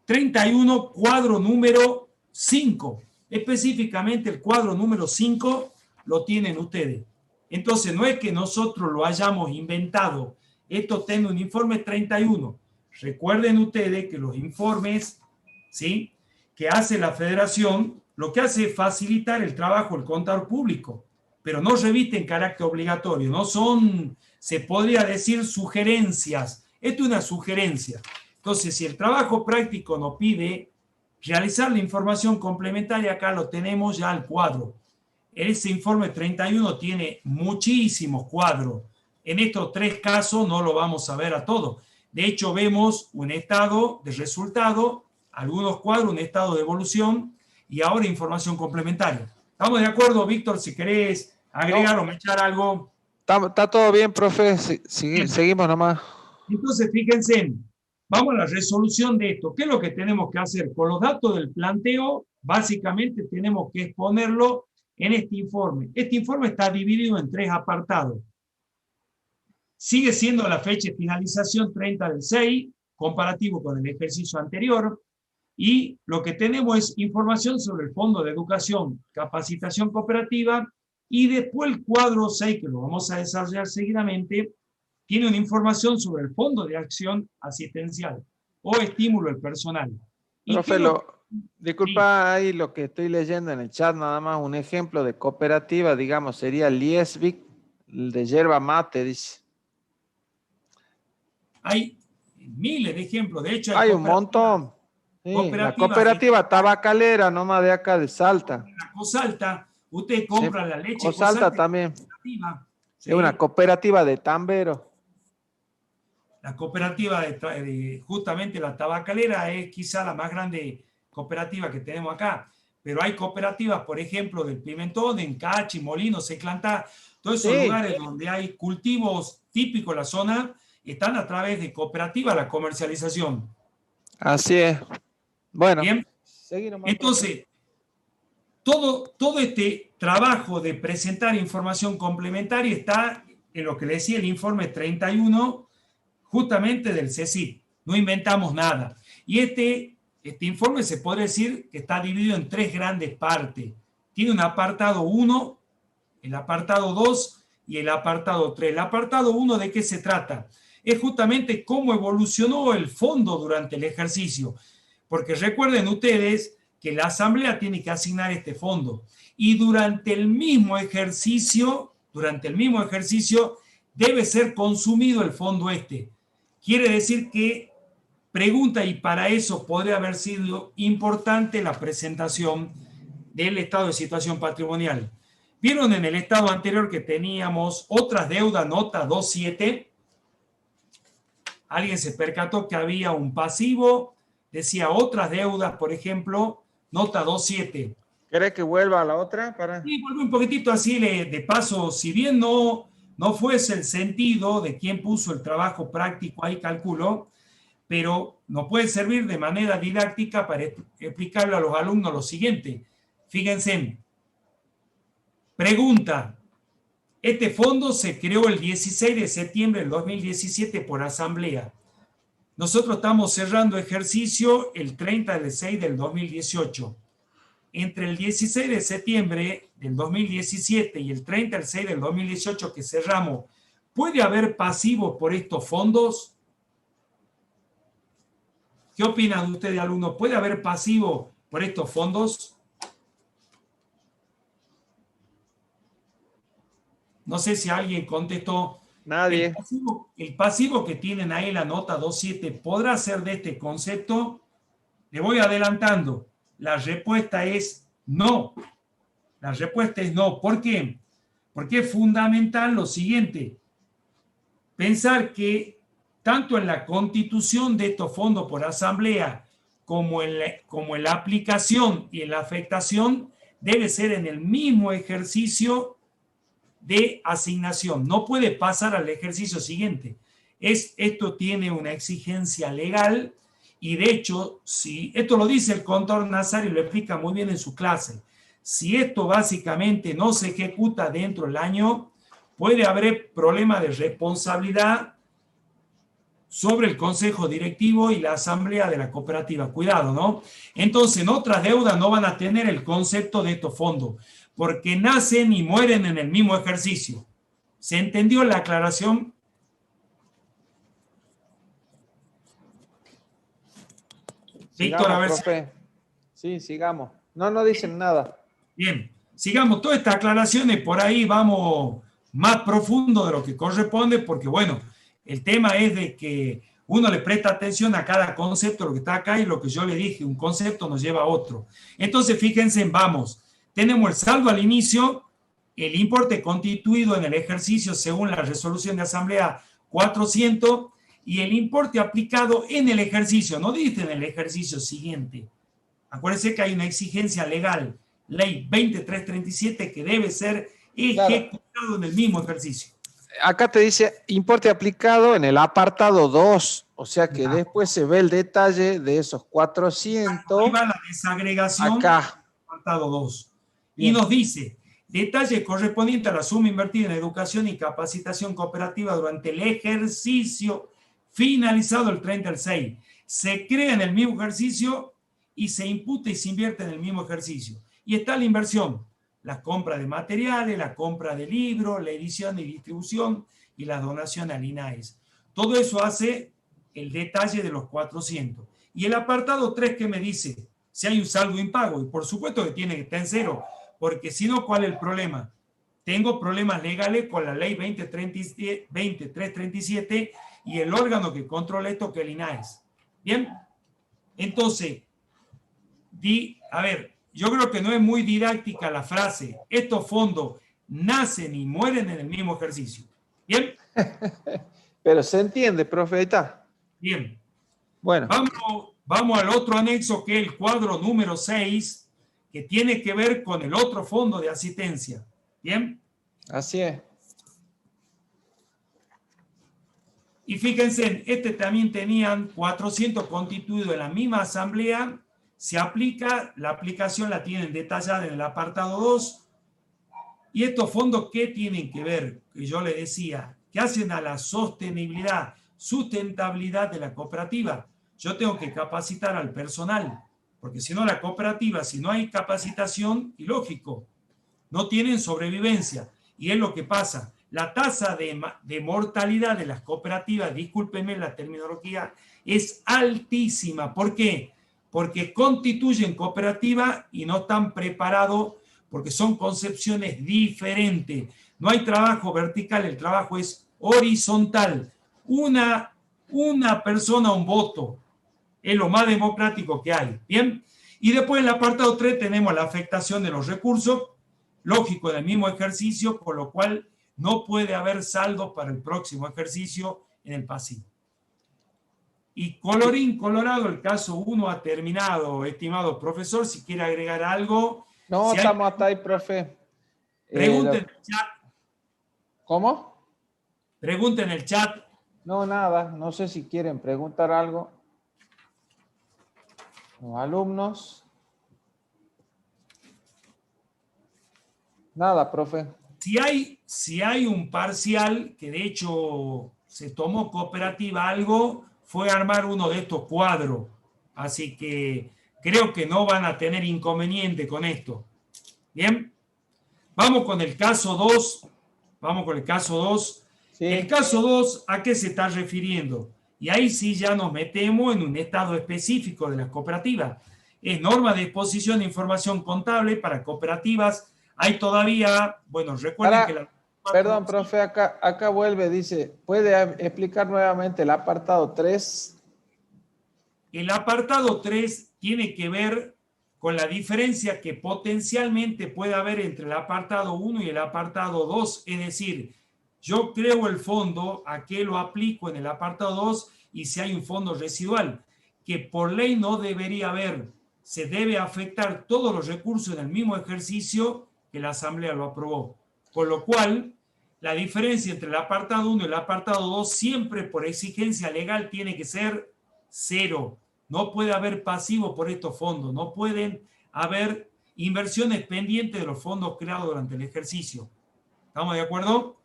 31, cuadro número 5. Específicamente el cuadro número 5 lo tienen ustedes. Entonces, no es que nosotros lo hayamos inventado. Esto tiene un informe 31. Recuerden ustedes que los informes, ¿sí?, que hace la federación, lo que hace es facilitar el trabajo del contador público, pero no revisten carácter obligatorio, no son, se podría decir, sugerencias. Esto es una sugerencia. Entonces, si el trabajo práctico nos pide realizar la información complementaria, acá lo tenemos ya al cuadro. Ese informe 31 tiene muchísimos cuadros. En estos 3 casos no lo vamos a ver a todo. De hecho, vemos un estado de resultado, algunos cuadros, un estado de evolución y ahora información complementaria. ¿Estamos de acuerdo, Víctor? Si querés agregar o echar algo. Está todo bien, profe. Seguimos nomás. Entonces, fíjense, vamos a la resolución de esto. ¿Qué es lo que tenemos que hacer? Con los datos del planteo, básicamente tenemos que exponerlo en este informe. Este informe está dividido en 3 apartados. Sigue siendo la fecha de finalización 30/6, comparativo con el ejercicio anterior, y lo que tenemos es información sobre el Fondo de Educación, Capacitación Cooperativa, y después el cuadro 6, que lo vamos a desarrollar seguidamente, tiene una información sobre el Fondo de Acción Asistencial o Estímulo al Personal. Profe, disculpa, ahí lo que estoy leyendo en el chat, nada más un ejemplo de cooperativa, digamos, sería Liesvik, el de yerba mate, dice. Hay miles de ejemplos, de hecho hay un montón. Sí, la cooperativa tabacalera, nomás de acá de Salta. La Cosalta, usted compra la leche. Cosalta también. ¿Sí? Es una cooperativa de tambero. La cooperativa justamente la tabacalera es quizá la más grande cooperativa que tenemos acá, pero hay cooperativas, por ejemplo, del Pimentón, en Cachi, Molinos, Seclantá, todos esos lugares donde hay cultivos típicos de la zona, están a través de cooperativa la comercialización. Así es. Bueno, bien. Entonces, todo este trabajo de presentar información complementaria está en lo que le decía el informe 31, justamente del CECIP. No inventamos nada. Y este informe se puede decir que está dividido en 3 grandes partes. Tiene un apartado 1, el apartado 2 y el apartado 3. El apartado 1, ¿de qué se trata? Es justamente cómo evolucionó el fondo durante el ejercicio. Porque recuerden ustedes que la asamblea tiene que asignar este fondo. Y durante el mismo ejercicio debe ser consumido el fondo este. Quiere decir que pregunta, y para eso podría haber sido importante la presentación del estado de situación patrimonial. ¿Vieron en el estado anterior que teníamos otras deudas, nota 2.7? Alguien se percató que había un pasivo, decía otras deudas, por ejemplo, nota 2.7. ¿Querés que vuelva a la otra? Sí, vuelve un poquitito así, de paso, si bien no fuese el sentido de quién puso el trabajo práctico, ahí calculo, pero nos puede servir de manera didáctica para explicarle a los alumnos lo siguiente. Fíjense, pregunta, este fondo se creó el 16 de septiembre del 2017 por asamblea. Nosotros estamos cerrando ejercicio el 30/6 del 2018. Entre el 16 de septiembre del 2017 y el 30/6 del 2018 que cerramos, ¿puede haber pasivos por estos fondos? ¿Qué opinan ustedes, alumnos? ¿Puede haber pasivo por estos fondos? No sé si alguien contestó. Nadie. El pasivo que tienen ahí en la nota 2.7, ¿podrá ser de este concepto? Le voy adelantando. La respuesta es no. La respuesta es no. ¿Por qué? Porque es fundamental lo siguiente. Pensar que tanto en la constitución de estos fondos por asamblea como en la aplicación y en la afectación debe ser en el mismo ejercicio de asignación. No puede pasar al ejercicio siguiente. Esto tiene una exigencia legal y de hecho, si esto lo dice el contador Nazario y lo explica muy bien en su clase, si esto básicamente no se ejecuta dentro del año, puede haber problema de responsabilidad sobre el consejo directivo y la asamblea de la cooperativa. Cuidado, ¿no? Entonces, en otras deudas no van a tener el concepto de estos fondos, porque nacen y mueren en el mismo ejercicio. ¿Se entendió la aclaración? Víctor, a ver. Profe. Sí, sigamos. No dicen nada. Bien, sigamos todas estas aclaraciones, por ahí vamos más profundo de lo que corresponde, porque bueno, el tema es de que uno le presta atención a cada concepto, lo que está acá y lo que yo le dije, un concepto nos lleva a otro. Entonces, fíjense, vamos, tenemos el saldo al inicio, el importe constituido en el ejercicio según la resolución de asamblea 400 y el importe aplicado en el ejercicio, no dice en el ejercicio siguiente. Acuérdense que hay una exigencia legal, ley 20337, que debe ser ejecutado en el mismo ejercicio. Acá te dice importe aplicado en el apartado 2, o sea que después se ve el detalle de esos 400. Ahí va la desagregación acá. Apartado 2. Y nos dice, detalle correspondiente a la suma invertida en educación y capacitación cooperativa durante el ejercicio finalizado el 30 del 6. Se crea en el mismo ejercicio y se imputa y se invierte en el mismo ejercicio. Y está la inversión, la compra de materiales, la compra de libros, la edición y distribución y la donación al INAES. Todo eso hace el detalle de los 400. Y el apartado 3 que me dice, si hay un saldo impago, y por supuesto que tiene que estar en cero, porque si no, ¿cuál es el problema? Tengo problemas legales con la ley 20337 y el órgano que controla esto, que es el INAES. Bien, entonces, a ver, yo creo que no es muy didáctica la frase, estos fondos nacen y mueren en el mismo ejercicio. ¿Bien? Pero se entiende, profeta. Bien. Bueno. Vamos al otro anexo, que es el cuadro número 6, que tiene que ver con el otro fondo de asistencia. ¿Bien? Así es. Y fíjense, este también tenían 400 constituidos en la misma asamblea. Se aplica, la aplicación la tienen detallada en el apartado 2. Y estos fondos, ¿qué tienen que ver? Que yo le decía, que hacen a la sostenibilidad, sustentabilidad de la cooperativa. Yo tengo que capacitar al personal, porque si no la cooperativa, si no hay capacitación, y lógico, no tienen sobrevivencia. Y es lo que pasa. La tasa de mortalidad de las cooperativas, discúlpenme la terminología, es altísima. ¿Por qué? Porque constituyen cooperativa y no están preparados, porque son concepciones diferentes. No hay trabajo vertical, el trabajo es horizontal. Una persona, un voto. Es lo más democrático que hay. ¿Bien? Y después en el apartado 3 tenemos la afectación de los recursos, lógico, del mismo ejercicio, por lo cual no puede haber saldos para el próximo ejercicio en el pasivo. Y colorín colorado, el caso 1 ha terminado, estimado profesor. Si quiere agregar algo. No, si estamos hasta ahí, profe. Pregunten en el chat. ¿Cómo? Pregunten en el chat. No, nada. No sé si quieren preguntar algo. Los alumnos. Nada, profe. Si hay un parcial, que de hecho se tomó cooperativa algo, fue armar uno de estos cuadros. Así que creo que no van a tener inconveniente con esto. Bien. Vamos con el caso 2. Vamos con el caso 2. Sí. El caso 2, ¿a qué se está refiriendo? Y ahí sí ya nos metemos en un estado específico de las cooperativas. Es norma de exposición de información contable para cooperativas. Hay todavía, bueno, recuerden que Perdón, profe, acá vuelve, dice, ¿puede explicar nuevamente el apartado 3? El apartado 3 tiene que ver con la diferencia que potencialmente puede haber entre el apartado 1 y el apartado 2. Es decir, yo creo el fondo, ¿a qué lo aplico en el apartado 2? Y si hay un fondo residual, que por ley no debería haber, se debe afectar todos los recursos en el mismo ejercicio que la Asamblea lo aprobó. Por lo cual, la diferencia entre el apartado 1 y el apartado 2 siempre por exigencia legal tiene que ser 0. No puede haber pasivo por estos fondos, no pueden haber inversiones pendientes de los fondos creados durante el ejercicio. ¿Estamos de acuerdo?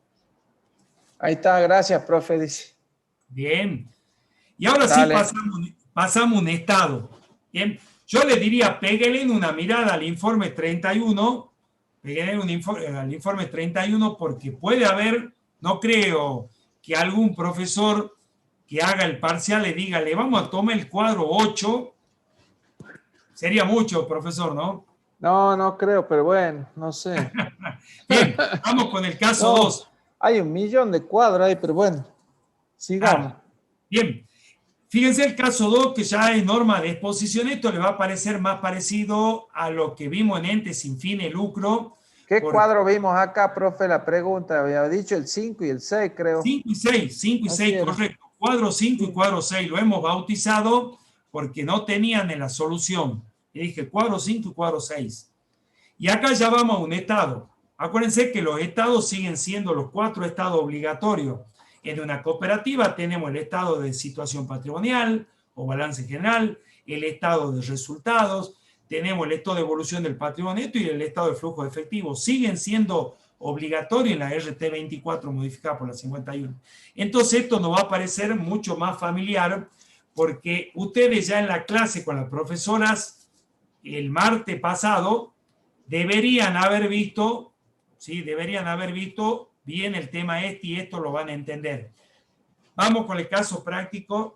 Ahí está, gracias, profe. Dice. Bien. Y ahora Dale. sí pasamos un estado. Bien, yo le diría, péguenle una mirada al informe 31, al informe 31, porque puede haber, no creo que algún profesor que haga el parcial le diga, le vamos a tomar el cuadro 8, sería mucho, profesor, ¿no? No, no creo, pero bueno, no sé. Bien, vamos con el caso No, 2. hay 1.000.000 de cuadros ahí, pero bueno, sigamos. Bien, fíjense el caso 2, que ya es norma de exposición. Esto le va a parecer más parecido a lo que vimos en entes sin fin de lucro. ¿Qué cuadro vimos acá, profe? La pregunta, había dicho el 5 y el 6, creo. 5 y 6, 5 y 6, correcto. Cuadro 5 y cuadro 6 lo hemos bautizado porque no tenían en la solución. Y dije cuadro 5 y cuadro 6. Y acá ya vamos a un estado. Acuérdense que los estados siguen siendo los 4 estados obligatorios. En una cooperativa tenemos el estado de situación patrimonial o balance general, el estado de resultados, tenemos el estado de evolución del patrimonio neto y el estado de flujo de efectivo. Siguen siendo obligatorios en la RT24 modificada por la 51. Entonces esto nos va a parecer mucho más familiar porque ustedes ya en la clase con las profesoras el martes pasado deberían haber visto, ¿sí? Deberían haber visto bien el tema este y esto lo van a entender. Vamos con el caso práctico,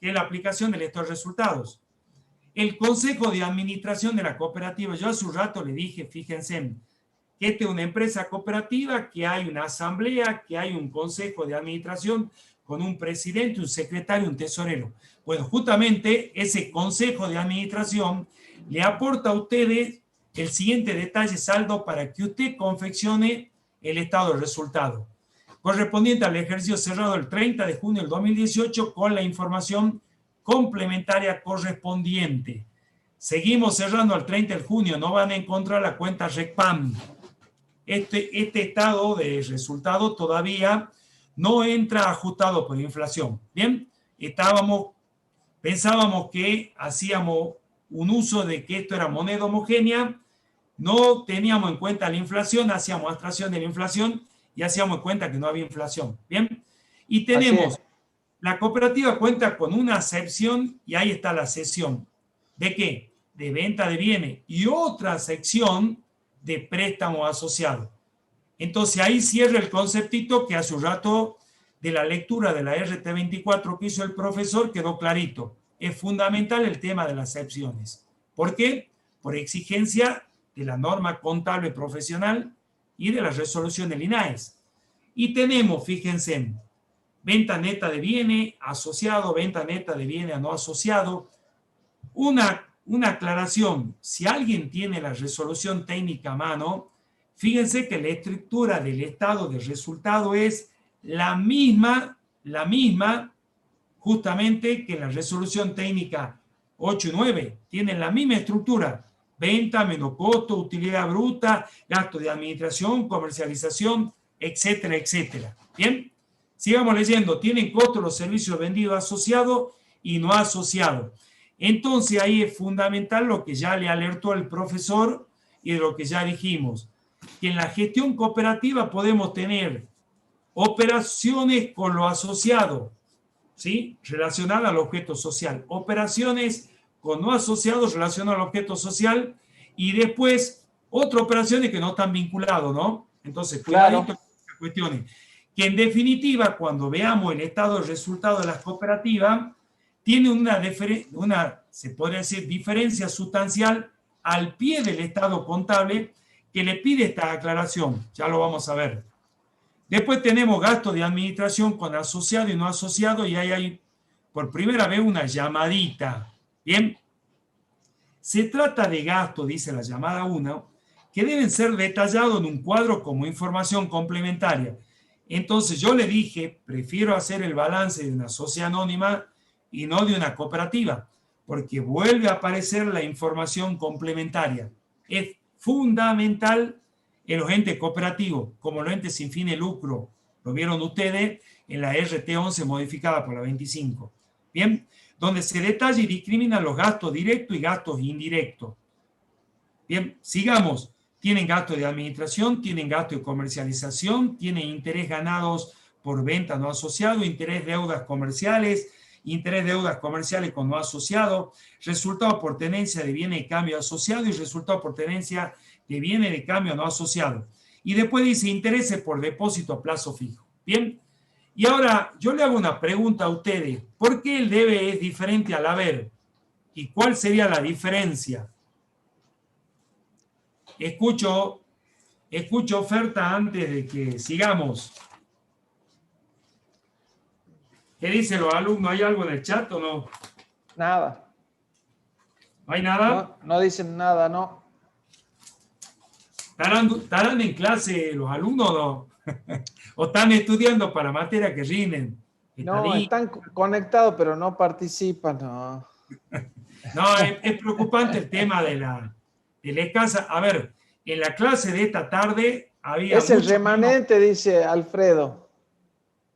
que es la aplicación del estado de resultados. El Consejo de Administración de la cooperativa, yo hace un rato le dije, fíjense, que esta es una empresa cooperativa, que hay una asamblea, que hay un consejo de administración con un presidente, un secretario, un tesorero. Bueno, justamente ese consejo de administración le aporta a ustedes el siguiente detalle saldo para que usted confeccione el estado de resultado, correspondiente al ejercicio cerrado el 30 de junio del 2018 con la información complementaria correspondiente. Seguimos cerrando al 30 de junio, no van a encontrar la cuenta RECPAM. Este estado de resultado todavía no entra ajustado por inflación. Bien, pensábamos que hacíamos un uso de que esto era moneda homogénea, no teníamos en cuenta la inflación, hacíamos abstracción de la inflación y hacíamos en cuenta que no había inflación. Bien, y tenemos, la cooperativa cuenta con una sección y ahí está la sección. ¿De qué? De venta de bienes y otra sección de préstamo asociado. Entonces ahí cierra el conceptito que hace un rato de la lectura de la RT24 que hizo el profesor quedó clarito. Es fundamental el tema de las excepciones. ¿Por qué? Por exigencia de la norma contable profesional y de la resolución del INAES. Y tenemos, fíjense, venta neta de bienes asociado, venta neta de bienes no asociado. Una aclaración, si alguien tiene la resolución técnica a mano, fíjense que la estructura del estado de resultado es la misma justamente que la resolución técnica 8 y 9, tienen la misma estructura, venta menos costo, utilidad bruta, gasto de administración, comercialización, etcétera, etcétera. Bien, sigamos leyendo, tienen costo los servicios vendidos asociados y no asociados. Entonces ahí es fundamental lo que ya le alertó el profesor y de lo que ya dijimos, que en la gestión cooperativa podemos tener operaciones con lo asociado, ¿sí? Relacionadas al objeto social, operaciones con no asociados relacionadas al objeto social y después otras operaciones que no están vinculadas, ¿no? Entonces, cuidadito con estas cuestiones. Que en definitiva, cuando veamos el estado de resultado de las cooperativas, tiene una, se podría decir, diferencia sustancial al pie del estado contable que le pide esta aclaración. Ya lo vamos a ver. Después tenemos gasto de administración con asociado y no asociado y ahí hay por primera vez una llamadita. Bien. Se trata de gasto, dice la llamada 1, que deben ser detallados en un cuadro como información complementaria. Entonces yo le dije, prefiero hacer el balance de una sociedad anónima y no de una cooperativa, porque vuelve a aparecer la información complementaria. Es fundamental en los entes cooperativos, como los entes sin fin de lucro, lo vieron ustedes en la RT11 modificada por la 25. Bien, donde se detalla y discrimina los gastos directos y gastos indirectos. Bien, sigamos. Tienen gastos de administración, tienen gastos de comercialización, tienen interés ganados por venta no asociado, interés deudas comerciales, interés de deudas comerciales con no asociado, resultado por tenencia de bienes de cambio asociado y resultado por tenencia de bienes de cambio no asociado. Y después dice intereses por depósito a plazo fijo. Bien, y ahora yo le hago una pregunta a ustedes. ¿Por qué el debe es diferente al haber? ¿Y cuál sería la diferencia? Escucho oferta antes de que sigamos. ¿Qué dicen los alumnos? ¿Hay algo en el chat o no? Nada. ¿No hay nada? No dicen nada, no. ¿Estarán en clase los alumnos o no? ¿O están estudiando para materia que rinden? No, están conectados, pero no participan, no. No, es preocupante el tema de la escasa. A ver, en la clase de esta tarde había... Es el remanente, dice Alfredo.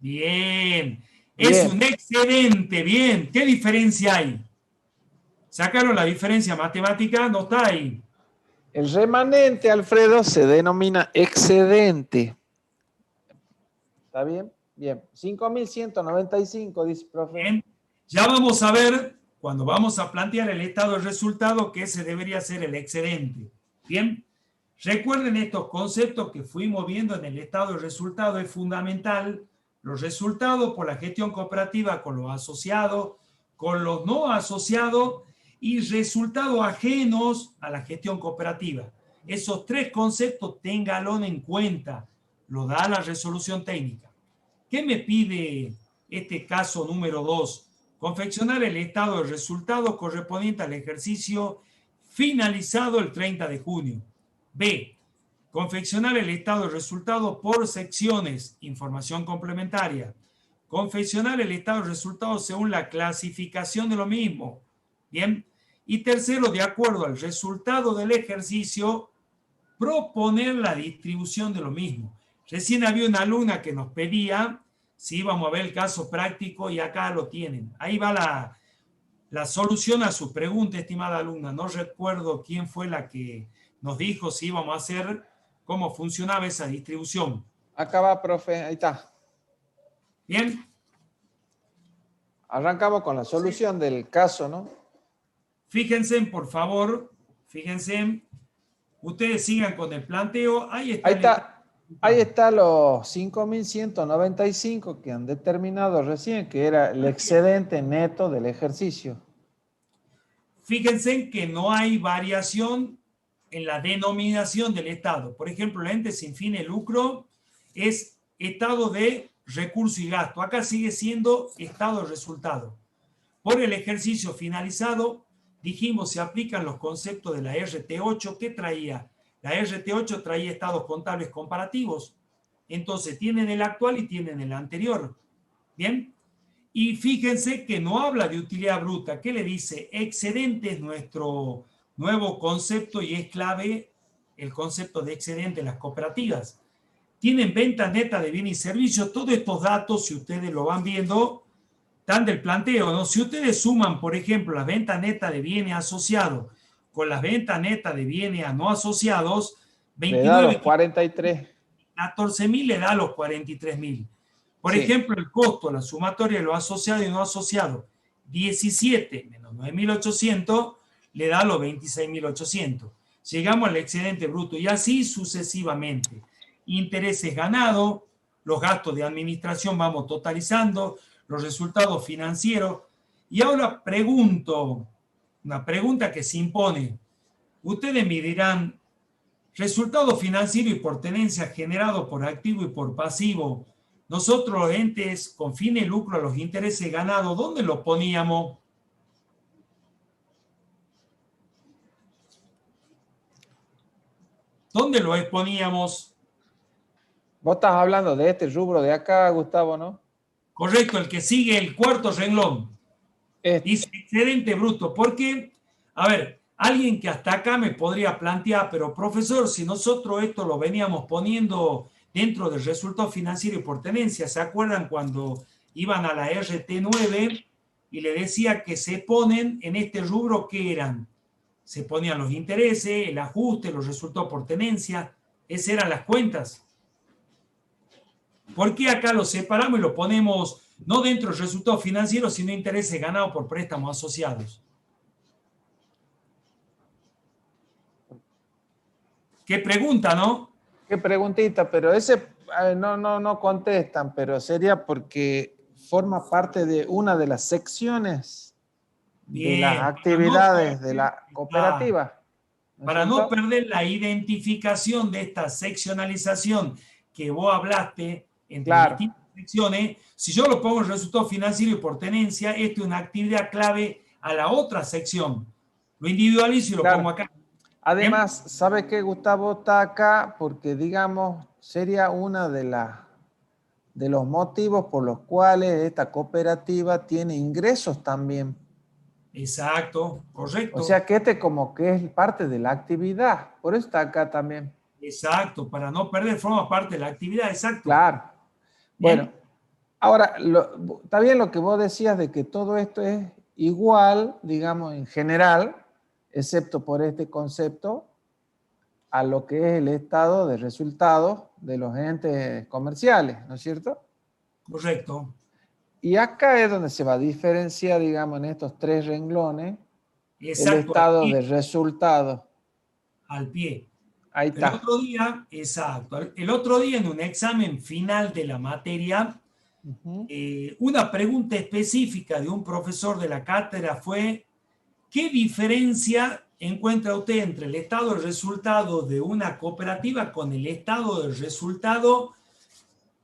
Bien. Es un excedente, bien. ¿Qué diferencia hay? ¿Sacaron la diferencia matemática? No está ahí. El remanente, Alfredo, se denomina excedente. ¿Está bien? Bien. 5.195, dice profe. Bien. Ya vamos a ver, cuando vamos a plantear el estado de resultado, que ese debería ser el excedente. Bien. Recuerden estos conceptos que fuimos viendo en el estado de resultado. Es fundamental los resultados por la gestión cooperativa con los asociados, con los no asociados y resultados ajenos a la gestión cooperativa. Esos tres conceptos ténganlo en cuenta, lo da la resolución técnica. ¿Qué me pide este caso número 2? Confeccionar el estado de resultados correspondiente al ejercicio finalizado el 30 de junio. B. Confeccionar el estado de resultados por secciones, información complementaria. Confeccionar el estado de resultados según la clasificación de lo mismo. Bien. Y tercero, de acuerdo al resultado del ejercicio, proponer la distribución de lo mismo. Recién había una alumna que nos pedía si íbamos a ver el caso práctico y acá lo tienen. Ahí va la solución a su pregunta, estimada alumna. No recuerdo quién fue la que nos dijo si íbamos a hacer, cómo funcionaba esa distribución. Acá va, profe, ahí está. Bien. Arrancamos con la solución del caso, ¿no? Fíjense, por favor, fíjense. Ustedes sigan con el planteo. Ahí está los 5.195 que han determinado recién, que era el excedente neto del ejercicio. Fíjense que no hay variación en la denominación del estado. Por ejemplo, el ente sin fin de lucro es estado de recurso y gasto. Acá sigue siendo estado de resultado. Por el ejercicio finalizado, dijimos, se aplican los conceptos de la RT8. ¿Qué traía? La RT8 traía estados contables comparativos. Entonces, tienen el actual y tienen el anterior. ¿Bien? Y fíjense que no habla de utilidad bruta. ¿Qué le dice? Excedente es nuestro nuevo concepto y es clave el concepto de excedente en las cooperativas. Tienen ventas netas de bienes y servicios. Todos estos datos, si ustedes lo van viendo, están del planteo, ¿no? Si ustedes suman, por ejemplo, las ventas netas de bienes asociados con las ventas netas de bienes no asociados, 29, le da los 43. 14.000 le da los 43.000. Por ejemplo, el costo, la sumatoria de los asociados y no asociados, 17 menos 9.800 le da los 26.800. Llegamos al excedente bruto y así sucesivamente. Intereses ganados, los gastos de administración vamos totalizando, los resultados financieros. Y ahora pregunto, una pregunta que se impone. Ustedes me dirán, resultado financiero y por tenencia generado por activo y por pasivo. Nosotros los entes con fin de lucro a los intereses ganados, ¿dónde los poníamos? ¿Dónde lo exponíamos? Vos estás hablando de este rubro de acá, Gustavo, ¿no? Correcto, el que sigue el cuarto renglón. Dice excedente bruto. Porque, a ver, alguien que hasta acá me podría plantear, pero profesor, si nosotros esto lo veníamos poniendo dentro del resultado financiero y por tenencia, ¿se acuerdan cuando iban a la RT9 y le decía que se ponen en este rubro que eran? Se ponían los intereses, el ajuste, los resultados por tenencia, esas eran las cuentas. ¿Por qué acá lo separamos y lo ponemos no dentro del resultado financiero, sino intereses ganados por préstamos asociados. ¿Qué pregunta, no? Qué preguntita, pero ese no contestan, pero sería porque forma parte de una de las secciones de las Bien, actividades de la cooperativa, ¿no es para no cierto? perder la identificación de esta seccionalización que vos hablaste entre Claro, distintas secciones, si yo lo pongo en resultado financiero y por tenencia, esto es una actividad clave a la otra sección. Lo individualizo y lo pongo claro. acá. ¿Bien? Además, ¿sabe qué, Gustavo? Está acá porque, digamos, sería una de los motivos por los cuales esta cooperativa tiene ingresos también. Exacto, O correcto. sea que este como que es parte de la actividad, por eso está acá también. Exacto, para no perder, forma parte de la actividad, exacto. Claro. Bueno, Bien, ahora, está bien lo que vos decías de que todo esto es igual, digamos, en general, excepto por este concepto, a lo que es el estado de resultados de los entes comerciales, ¿no es cierto? correcto. Y acá es donde se va a diferenciar, digamos, en estos tres renglones, el Exacto, al estado pie, de resultados. al pie. Ahí El está. otro día, exacto, el otro día en un examen final de la materia, Ujú. una pregunta específica de un profesor de la cátedra fue, ¿qué diferencia encuentra usted entre el estado de resultado de una cooperativa con el estado de resultado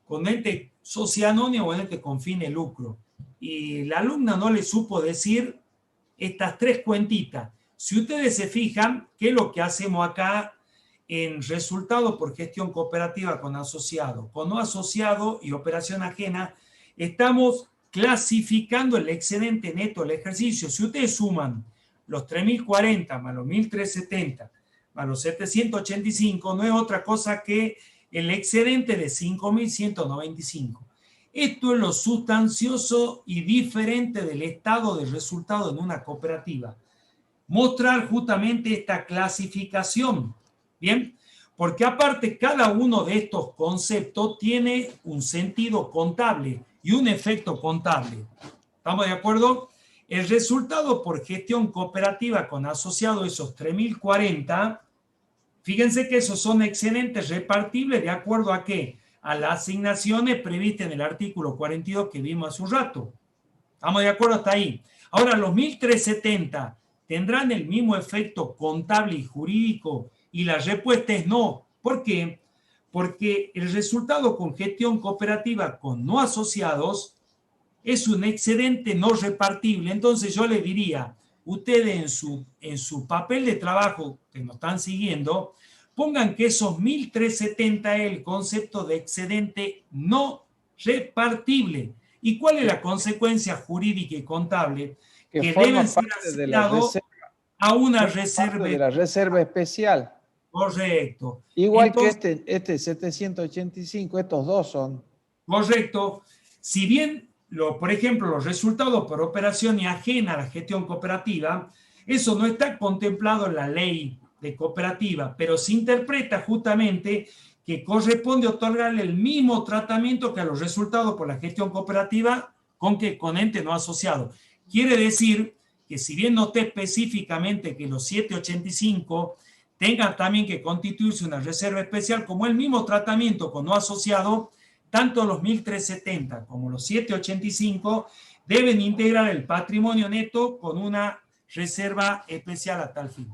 con ente socianónimo o ente con fin de lucro? Y la alumna no le supo decir estas tres cuentitas. Si ustedes se fijan, ¿qué es lo que hacemos acá en resultado por gestión cooperativa con asociado? Con no asociado y operación ajena, estamos clasificando el excedente neto del ejercicio. Si ustedes suman los 3.040 más los 1.370 más los 785, no es otra cosa que el excedente de 5.195. Esto es lo sustancioso y diferente del estado de resultado en una cooperativa. Mostrar justamente esta clasificación, ¿bien? Porque aparte cada uno de estos conceptos tiene un sentido contable y un efecto contable. ¿Estamos de acuerdo? El resultado por gestión cooperativa con asociado esos 3.040, fíjense que esos son excedentes repartibles de acuerdo a qué? A las asignaciones previstas en el artículo 42 que vimos hace un rato. ¿Estamos de acuerdo hasta ahí? Ahora, los 1.370 tendrán el mismo efecto contable y jurídico, y la respuesta es no. ¿Por qué? Porque el resultado con gestión cooperativa con no asociados es un excedente no repartible. Entonces yo le diría, ustedes en su papel de trabajo que nos están siguiendo, pongan que esos 1.370 es el concepto de excedente no repartible. ¿Y cuál es la consecuencia jurídica y contable? Que Que deben forma ser parte de la asignados reserva, a una forma parte reserva. de la reserva especial. Correcto. Igual que Entonces, este 785, estos dos son. correcto. Si bien, por ejemplo, los resultados por operación y ajena a la gestión cooperativa, eso no está contemplado en la ley de cooperativa, pero se interpreta justamente que corresponde otorgarle el mismo tratamiento que a los resultados por la gestión cooperativa con ente no asociado. Quiere decir que si bien no esté específicamente que los 785 tengan también que constituirse una reserva especial, como el mismo tratamiento con no asociado, tanto los 1.370 como los 785 deben integrar el patrimonio neto con una reserva especial a tal fin.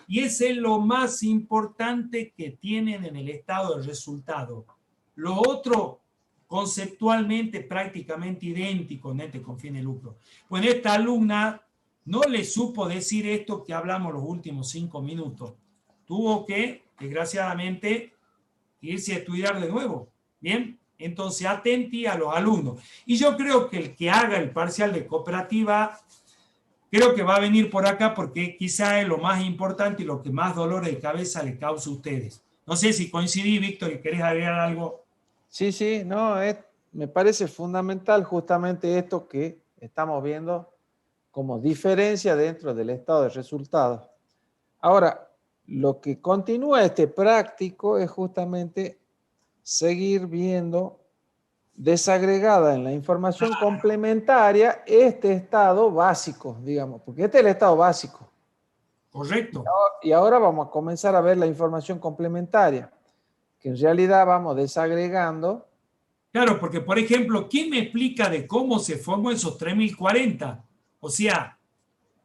Y ese es lo más importante que tienen en el estado de resultado. Lo otro, conceptualmente prácticamente idéntico, ente con fin de lucro. Bueno, esta alumna no le supo decir esto que hablamos los últimos 5 minutos. Tuvo que, desgraciadamente, irse a estudiar de nuevo. Bien, entonces atenti a los alumnos. Y yo creo que el que haga el parcial de cooperativa, creo que va a venir por acá porque quizá es lo más importante y lo que más dolor de cabeza le causa a ustedes. No sé si coincidí, Víctor, y querés agregar algo. Sí, sí, no, me parece fundamental justamente esto que estamos viendo como diferencia dentro del estado de resultados. Ahora, lo que continúa este práctico es justamente seguir viendo desagregada en la información complementaria este estado básico, digamos, porque este es el estado básico. Correcto. Y ahora vamos a comenzar a ver la información complementaria, que en realidad vamos desagregando. Claro, porque por ejemplo, ¿quién me explica de cómo se formó esos 3040? O sea,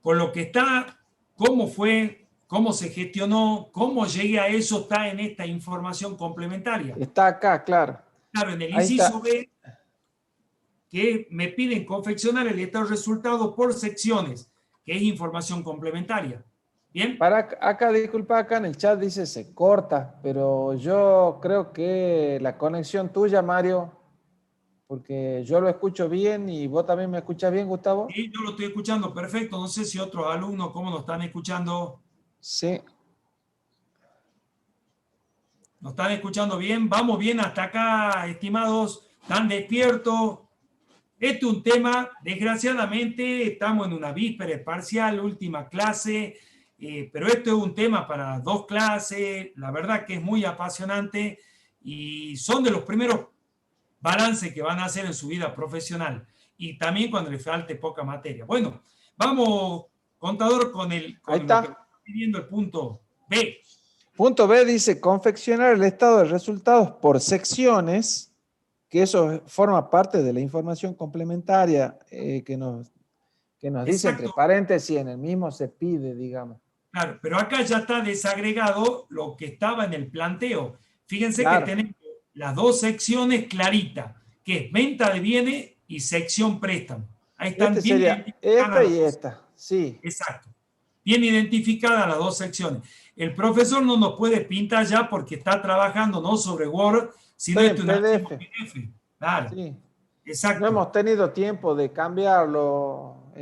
con lo que está, cómo fue, cómo se gestionó, cómo llegué a eso, está en esta información complementaria. Está acá, claro. Claro, en el Ahí inciso está. B, que me piden confeccionar el estado de resultados por secciones, que es información complementaria. ¿Bien? Para acá, disculpa, acá en el chat dice se corta, pero yo creo que la conexión tuya, Mario, porque yo lo escucho bien y vos también me escuchas bien, Gustavo. Sí, yo lo estoy escuchando perfecto. No sé si otros alumnos, cómo nos están escuchando. Sí. ¿Nos están escuchando bien? ¿Vamos bien hasta acá, estimados? ¿Están despiertos? Este es un tema, desgraciadamente, estamos en una víspera parcial, última clase, pero esto es un tema para 2 clases, la verdad que es muy apasionante y son de los primeros balances que van a hacer en su vida profesional y también cuando les falte poca materia. Bueno, vamos, contador, con Ahí lo que está. está pidiendo el punto B. Punto B dice confeccionar el estado de resultados por secciones, que eso forma parte de la información complementaria que nos dice entre Exacto, paréntesis, en el mismo se pide, digamos. claro, pero acá ya está desagregado lo que estaba en el planteo. Fíjense que Claro. tenemos las 2 secciones claritas, que es venta de bienes y sección préstamo. Ahí están Este bien sería esta identificadas y las 2. esta, sí. Exacto. Bien identificadas las 2 secciones. El profesor no nos puede pintar ya porque está trabajando no sobre Word, sino Estoy este en es un archivo PDF, PDF. Claro, sí. No exacto. hemos tenido tiempo de cambiarlo,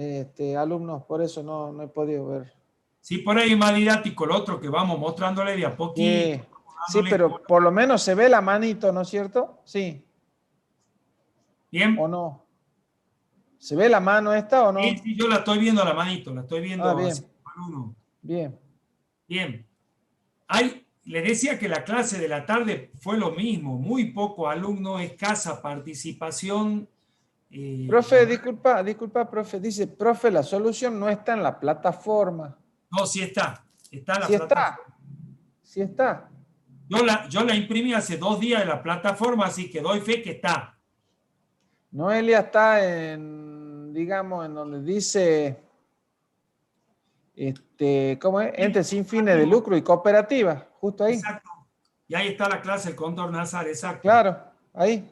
alumnos, por eso no he podido ver. Sí, por ahí es más didáctico el otro que vamos mostrándole de a poquito, Sí, sí, dándole pero por lo menos se ve la manito, ¿no es cierto? Sí, ¿o bien. no? ¿Se ve la mano esta o Sí, no? sí, yo la estoy viendo a la manito, la estoy Ah, viendo así, bien, uno. bien. Bien. Le decía que la clase de la tarde fue lo mismo, muy poco alumno, escasa participación. La Profe, verdad, disculpa, profe. Dice, profe, la solución no está en la plataforma. no, sí está en la Sí está, plataforma. sí está. Yo la imprimí hace 2 días en la plataforma, así que doy fe que está. Noelia está en, digamos, en donde dice, ¿cómo es? Sí, Ente sin fines de lucro y cooperativa, justo ahí. exacto. Y ahí está la clase, el Cóndor Nazar, exacto. Claro, ahí.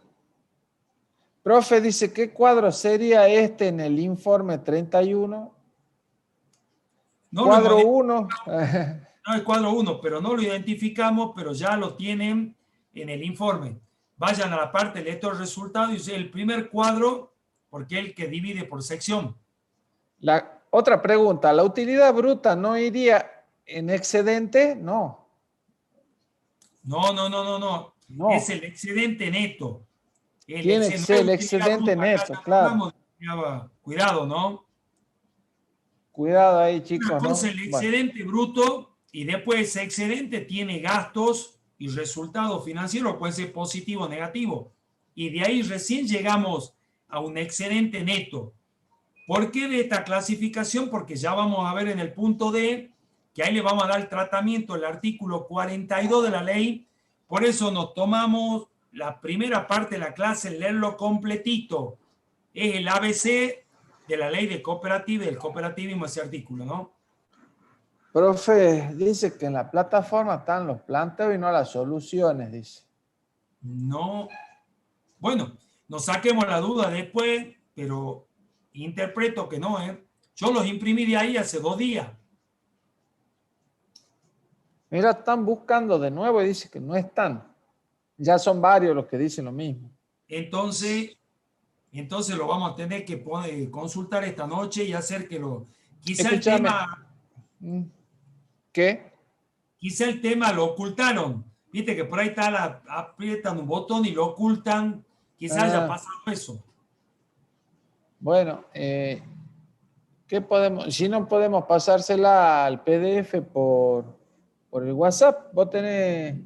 Profe dice, ¿qué cuadro sería este en el informe 31? No lo hemos Cuadro 1. no el cuadro 1, pero no lo identificamos, pero ya lo tienen en el informe. Vayan a la parte de estos resultados y dice el primer cuadro, porque es el que divide por sección. La otra pregunta, ¿la utilidad bruta no iría en excedente? No, No. Es no. el excedente neto. Tiene que No ser es el utilidad excedente bruta. Acá neto, ya no claro. hablamos de cuidado, ¿no? Cuidado ahí, Una chicos, cosa ¿no? es el Bueno, excedente bruto y después ese excedente tiene gastos y resultados financieros, puede ser positivo o negativo. Y de ahí recién llegamos a un excedente neto. ¿Por qué de esta clasificación? Porque ya vamos a ver en el punto D que ahí le vamos a dar el tratamiento del artículo 42 de la ley. Por eso nos tomamos la primera parte de la clase, leerlo completito. Es el ABC de la ley de cooperativa y del cooperativismo, ese artículo, ¿no? profe, dice que en la plataforma están los planteos y no las soluciones, dice. No. Bueno, nos saquemos la duda después, pero interpreto que no, ¿eh? Yo los imprimí de ahí hace 2 días. Mira, están buscando de nuevo y dice que no están. Ya son varios los que dicen lo mismo. Entonces lo vamos a tener que consultar esta noche y hacer que quizá el Escúchame. tema, ¿Qué? quizá el tema lo ocultaron. Viste que por ahí está, aprietan un botón y lo ocultan. Quizá haya Ah, pasado eso. bueno, ¿qué podemos? Si no podemos pasársela al PDF por el WhatsApp, vos tenés.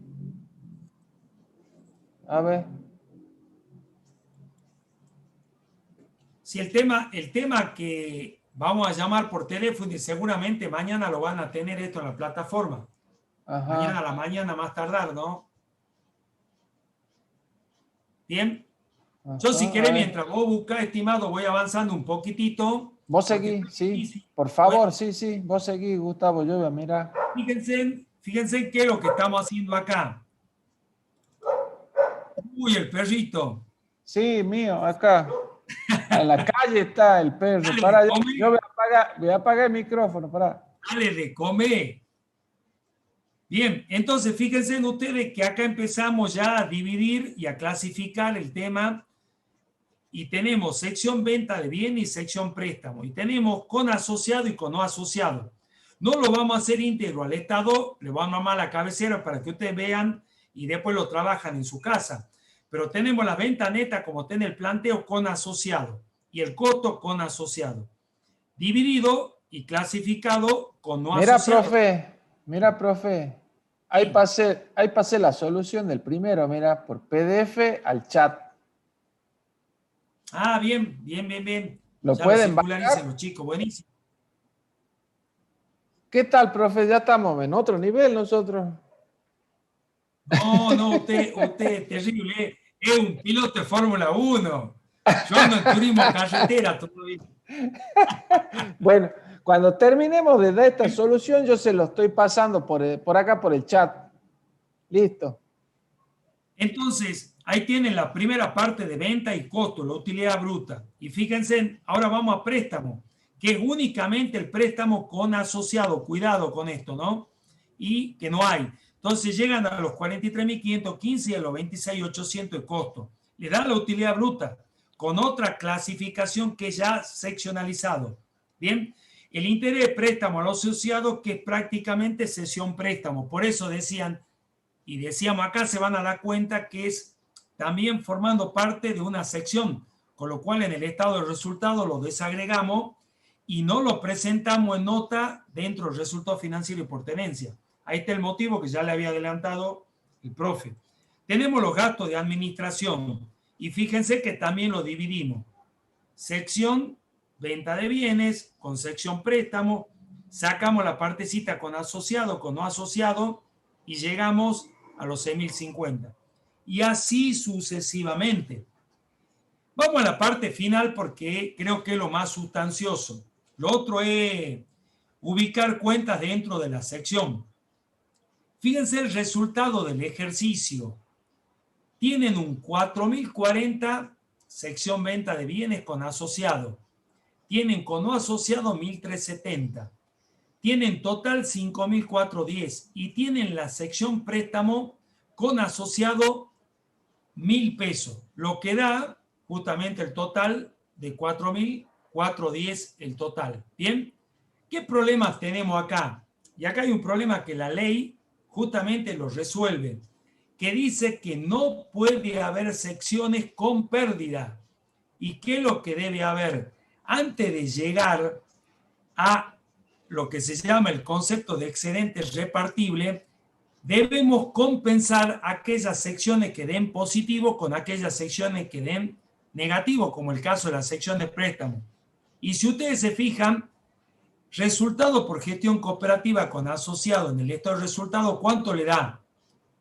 A ver. Si el tema que vamos a llamar por teléfono y seguramente mañana lo van a tener esto en la plataforma. Ajá. Mañana a la mañana más tardar, ¿no? Bien. Ajá, Yo si querés, mientras vos buscás, estimado, voy avanzando un poquitito. Vos seguís, sí. Por favor, sí, sí. Vos seguís, Gustavo. Yo voy a mirar. Fíjense qué es lo que estamos haciendo acá. Uy, el perrito. Sí, mío, acá. En la calle está el perro. Dale, Para, yo come. voy a apagar el micrófono. Para. Dale de comer. Bien, entonces fíjense en ustedes que acá empezamos ya a dividir y a clasificar el tema y tenemos sección venta de bienes y sección préstamo y tenemos con asociado y con no asociado. No lo vamos a hacer íntegro al Estado, le vamos a armar la cabecera para que ustedes vean y después lo trabajan en su casa. Pero tenemos la venta neta como está en el planteo con asociado y el costo con asociado. Dividido y clasificado con no asociado. Mira, profe. Ahí pasé la solución del primero, mira, por PDF al chat. Ah, bien. ¿Lo ya pueden lo circularizan bajar? los chicos, buenísimo. ¿Qué tal, profe? Ya estamos en otro nivel nosotros. No, usted es terrible. Es un piloto de Fórmula 1. Yo ando en turismo carretera todavía. Bueno, cuando terminemos de dar esta solución, yo se lo estoy pasando por acá por el chat. Listo. Entonces, ahí tienen la primera parte de venta y costo, la utilidad bruta. Y fíjense, ahora vamos a préstamo, que es únicamente el préstamo con asociado. Cuidado con esto, ¿no? Y que no hay. Entonces llegan a los 43.515 y a los 26.800 de costo. Le dan la utilidad bruta con otra clasificación que ya seccionalizado. Bien, el interés de préstamo al asociado que es prácticamente cesión préstamo. Por eso decíamos acá, se van a dar cuenta que es también formando parte de una sección, con lo cual en el estado de resultado lo desagregamos y no lo presentamos en nota dentro del resultado financiero y por tenencia. Ahí está el motivo que ya le había adelantado el profe. Tenemos los gastos de administración y fíjense que también lo dividimos. Sección venta de bienes con sección préstamo, sacamos la partecita con asociado, con no asociado y llegamos a los 6.050. Y así sucesivamente. Vamos a la parte final porque creo que es lo más sustancioso. Lo otro es ubicar cuentas dentro de la sección. Fíjense el resultado del ejercicio. Tienen un 4.040 sección venta de bienes con asociado. Tienen con no asociado 1.370. Tienen total 5.410 y tienen la sección préstamo con asociado 1.000 pesos, lo que da justamente el total de 4.410 el total. Bien, ¿qué problemas tenemos acá? Y acá hay un problema que la ley justamente lo resuelve, que dice que no puede haber secciones con pérdida. ¿Y qué es lo que debe haber? Antes de llegar a lo que se llama el concepto de excedente repartible, debemos compensar aquellas secciones que den positivo con aquellas secciones que den negativo, como el caso de la sección de préstamo. Y si ustedes se fijan, resultado por gestión cooperativa con asociado en el estado de resultado, ¿cuánto le da?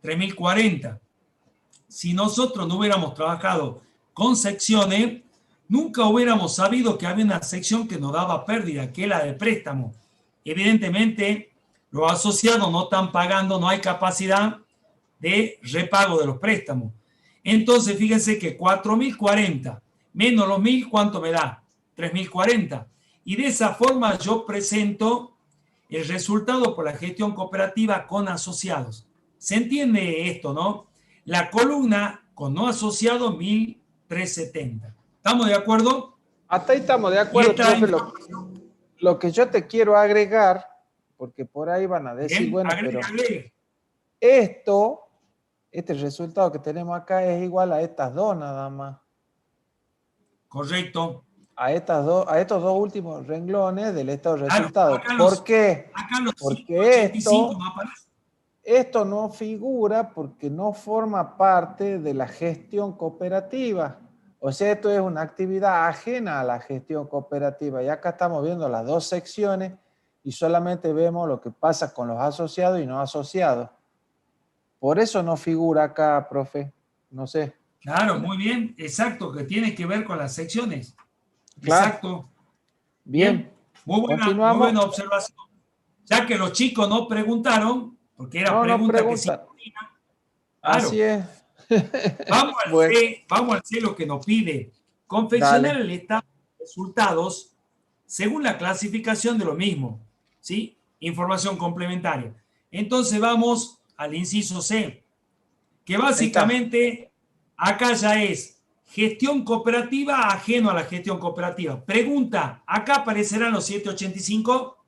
3.040. Si nosotros no hubiéramos trabajado con secciones, nunca hubiéramos sabido que había una sección que nos daba pérdida, que es la de préstamo. Evidentemente, los asociados no están pagando, no hay capacidad de repago de los préstamos. Entonces, fíjense que 4.040 menos los 1.000, ¿cuánto me da? 3.040. Y de esa forma yo presento el resultado por la gestión cooperativa con asociados. ¿Se entiende esto, no? La columna con no asociado, 1.370. ¿Estamos de acuerdo? Hasta ahí estamos de acuerdo, profe. Lo que yo te quiero agregar, porque por ahí van a decir, bien, bueno, agregue. Pero este resultado que tenemos acá es igual a estas dos nada más. Correcto. A estos dos últimos renglones del estado de resultados. ¿Por qué? Porque esto no figura porque no forma parte de la gestión cooperativa. O sea, esto es una actividad ajena a la gestión cooperativa. Y acá estamos viendo las dos secciones y solamente vemos lo que pasa con los asociados y no asociados. Por eso no figura acá, profe. No sé. Claro, muy bien, exacto, que tiene que ver con las secciones. Claro. Exacto. Bien. Muy Continuamos. buena observación. Ya que los chicos no preguntaron, porque era No pregunta que sí. preguntan. Claro. Así es. Bueno. Vamos al C, lo que nos pide. Confeccionar el estado de resultados según la clasificación de lo mismo. ¿Sí? Información complementaria. Entonces vamos al inciso C, que básicamente acá ya es gestión cooperativa ajeno a la gestión cooperativa. Pregunta, ¿acá aparecerán los 785?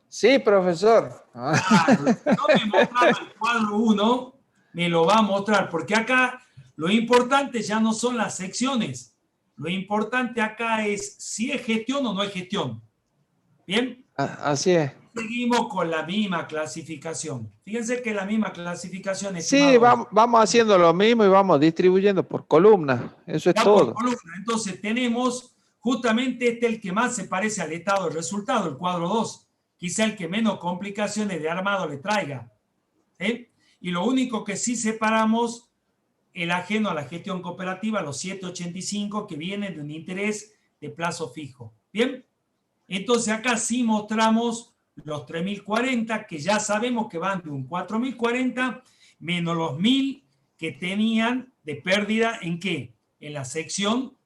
Sí, profesor. Claro, no me mostraba el cuadro 1, me lo va a mostrar, porque acá lo importante ya no son las secciones. Lo importante acá es si es gestión o no es gestión. ¿Bien? Así es. Seguimos con la misma clasificación. Fíjense que la misma clasificación, Sí, vamos haciendo lo mismo y vamos distribuyendo por columnas. Eso es todo. Por columna. Entonces tenemos justamente el que más se parece al estado de resultado, el cuadro 2. Quizá el que menos complicaciones de armado le traiga. ¿Sí? Y lo único que sí separamos, el ajeno a la gestión cooperativa, los 785 que vienen de un interés de plazo fijo. ¿Bien? Entonces acá sí mostramos los 3.040 que ya sabemos que van de un 4.040 menos los 1.000 que tenían de pérdida en qué? En la sección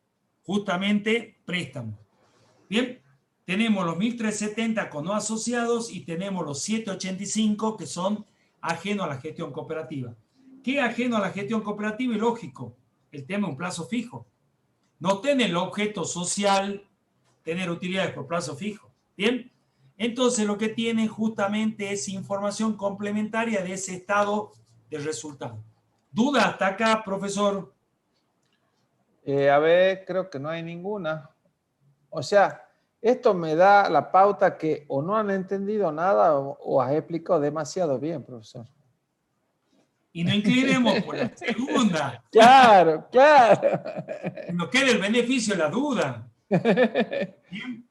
justamente préstamo. Bien, tenemos los 1.370 con no asociados y tenemos los 785 que son ajeno a la gestión cooperativa. ¿Qué ajeno a la gestión cooperativa? Y lógico, el tema es un plazo fijo. No tiene el objeto social tener utilidades por plazo fijo. Bien, entonces lo que tiene justamente es información complementaria de ese estado de resultado. ¿Duda hasta acá, profesor? A ver, creo que no hay ninguna. O sea, esto me da la pauta que o no han entendido nada o has explicado demasiado bien, profesor. Y nos inclinemos por la segunda. Claro, claro. Nos queda el beneficio de la duda. Bien.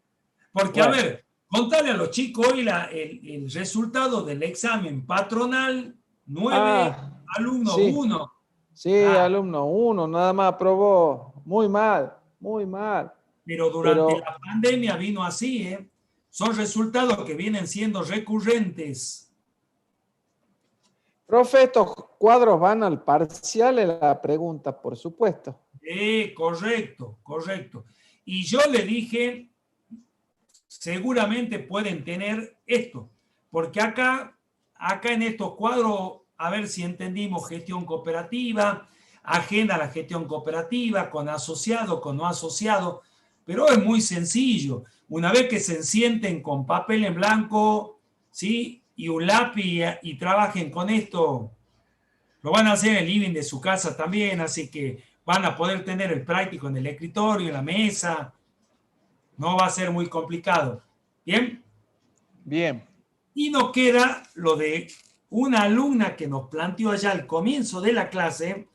Porque, Bueno. a ver, contale a los chicos hoy el resultado del examen patronal 9, alumno sí. 1. Sí, alumno 1, nada más aprobó. Muy mal, muy mal. Pero durante la pandemia vino así, ¿eh? Son resultados que vienen siendo recurrentes. Profe, estos cuadros van al parcial de la pregunta, por supuesto. Correcto, correcto. Y yo le dije, seguramente pueden tener esto, porque acá en estos cuadros, a ver si entendimos gestión cooperativa, ajena a la gestión cooperativa, con asociado, con no asociado, pero es muy sencillo. Una vez que se sienten con papel en blanco, ¿sí? Y un lápiz y trabajen con esto, lo van a hacer en el living de su casa también, así que van a poder tener el práctico en el escritorio, en la mesa. No va a ser muy complicado. ¿Bien? Bien. Y nos queda lo de una alumna que nos planteó allá al comienzo de la clase,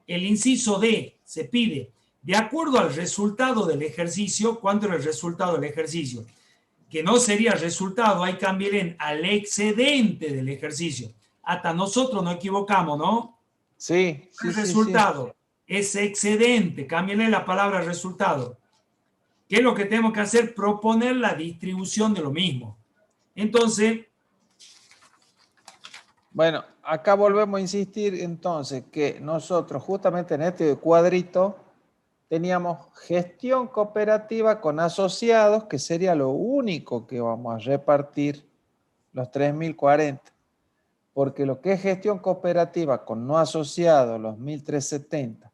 el inciso D, se pide, de acuerdo al resultado del ejercicio, ¿cuánto era el resultado del ejercicio? Que no sería resultado, hay que cambiar en al excedente del ejercicio. Hasta nosotros nos equivocamos, ¿no? Sí. El resultado es excedente, cámbienle la palabra resultado. ¿Qué es lo que tenemos que hacer? Proponer la distribución de lo mismo. Entonces... Bueno, acá volvemos a insistir entonces que nosotros justamente en este cuadrito teníamos gestión cooperativa con asociados, que sería lo único que vamos a repartir los 3.040. Porque lo que es gestión cooperativa con no asociados, los 1.370,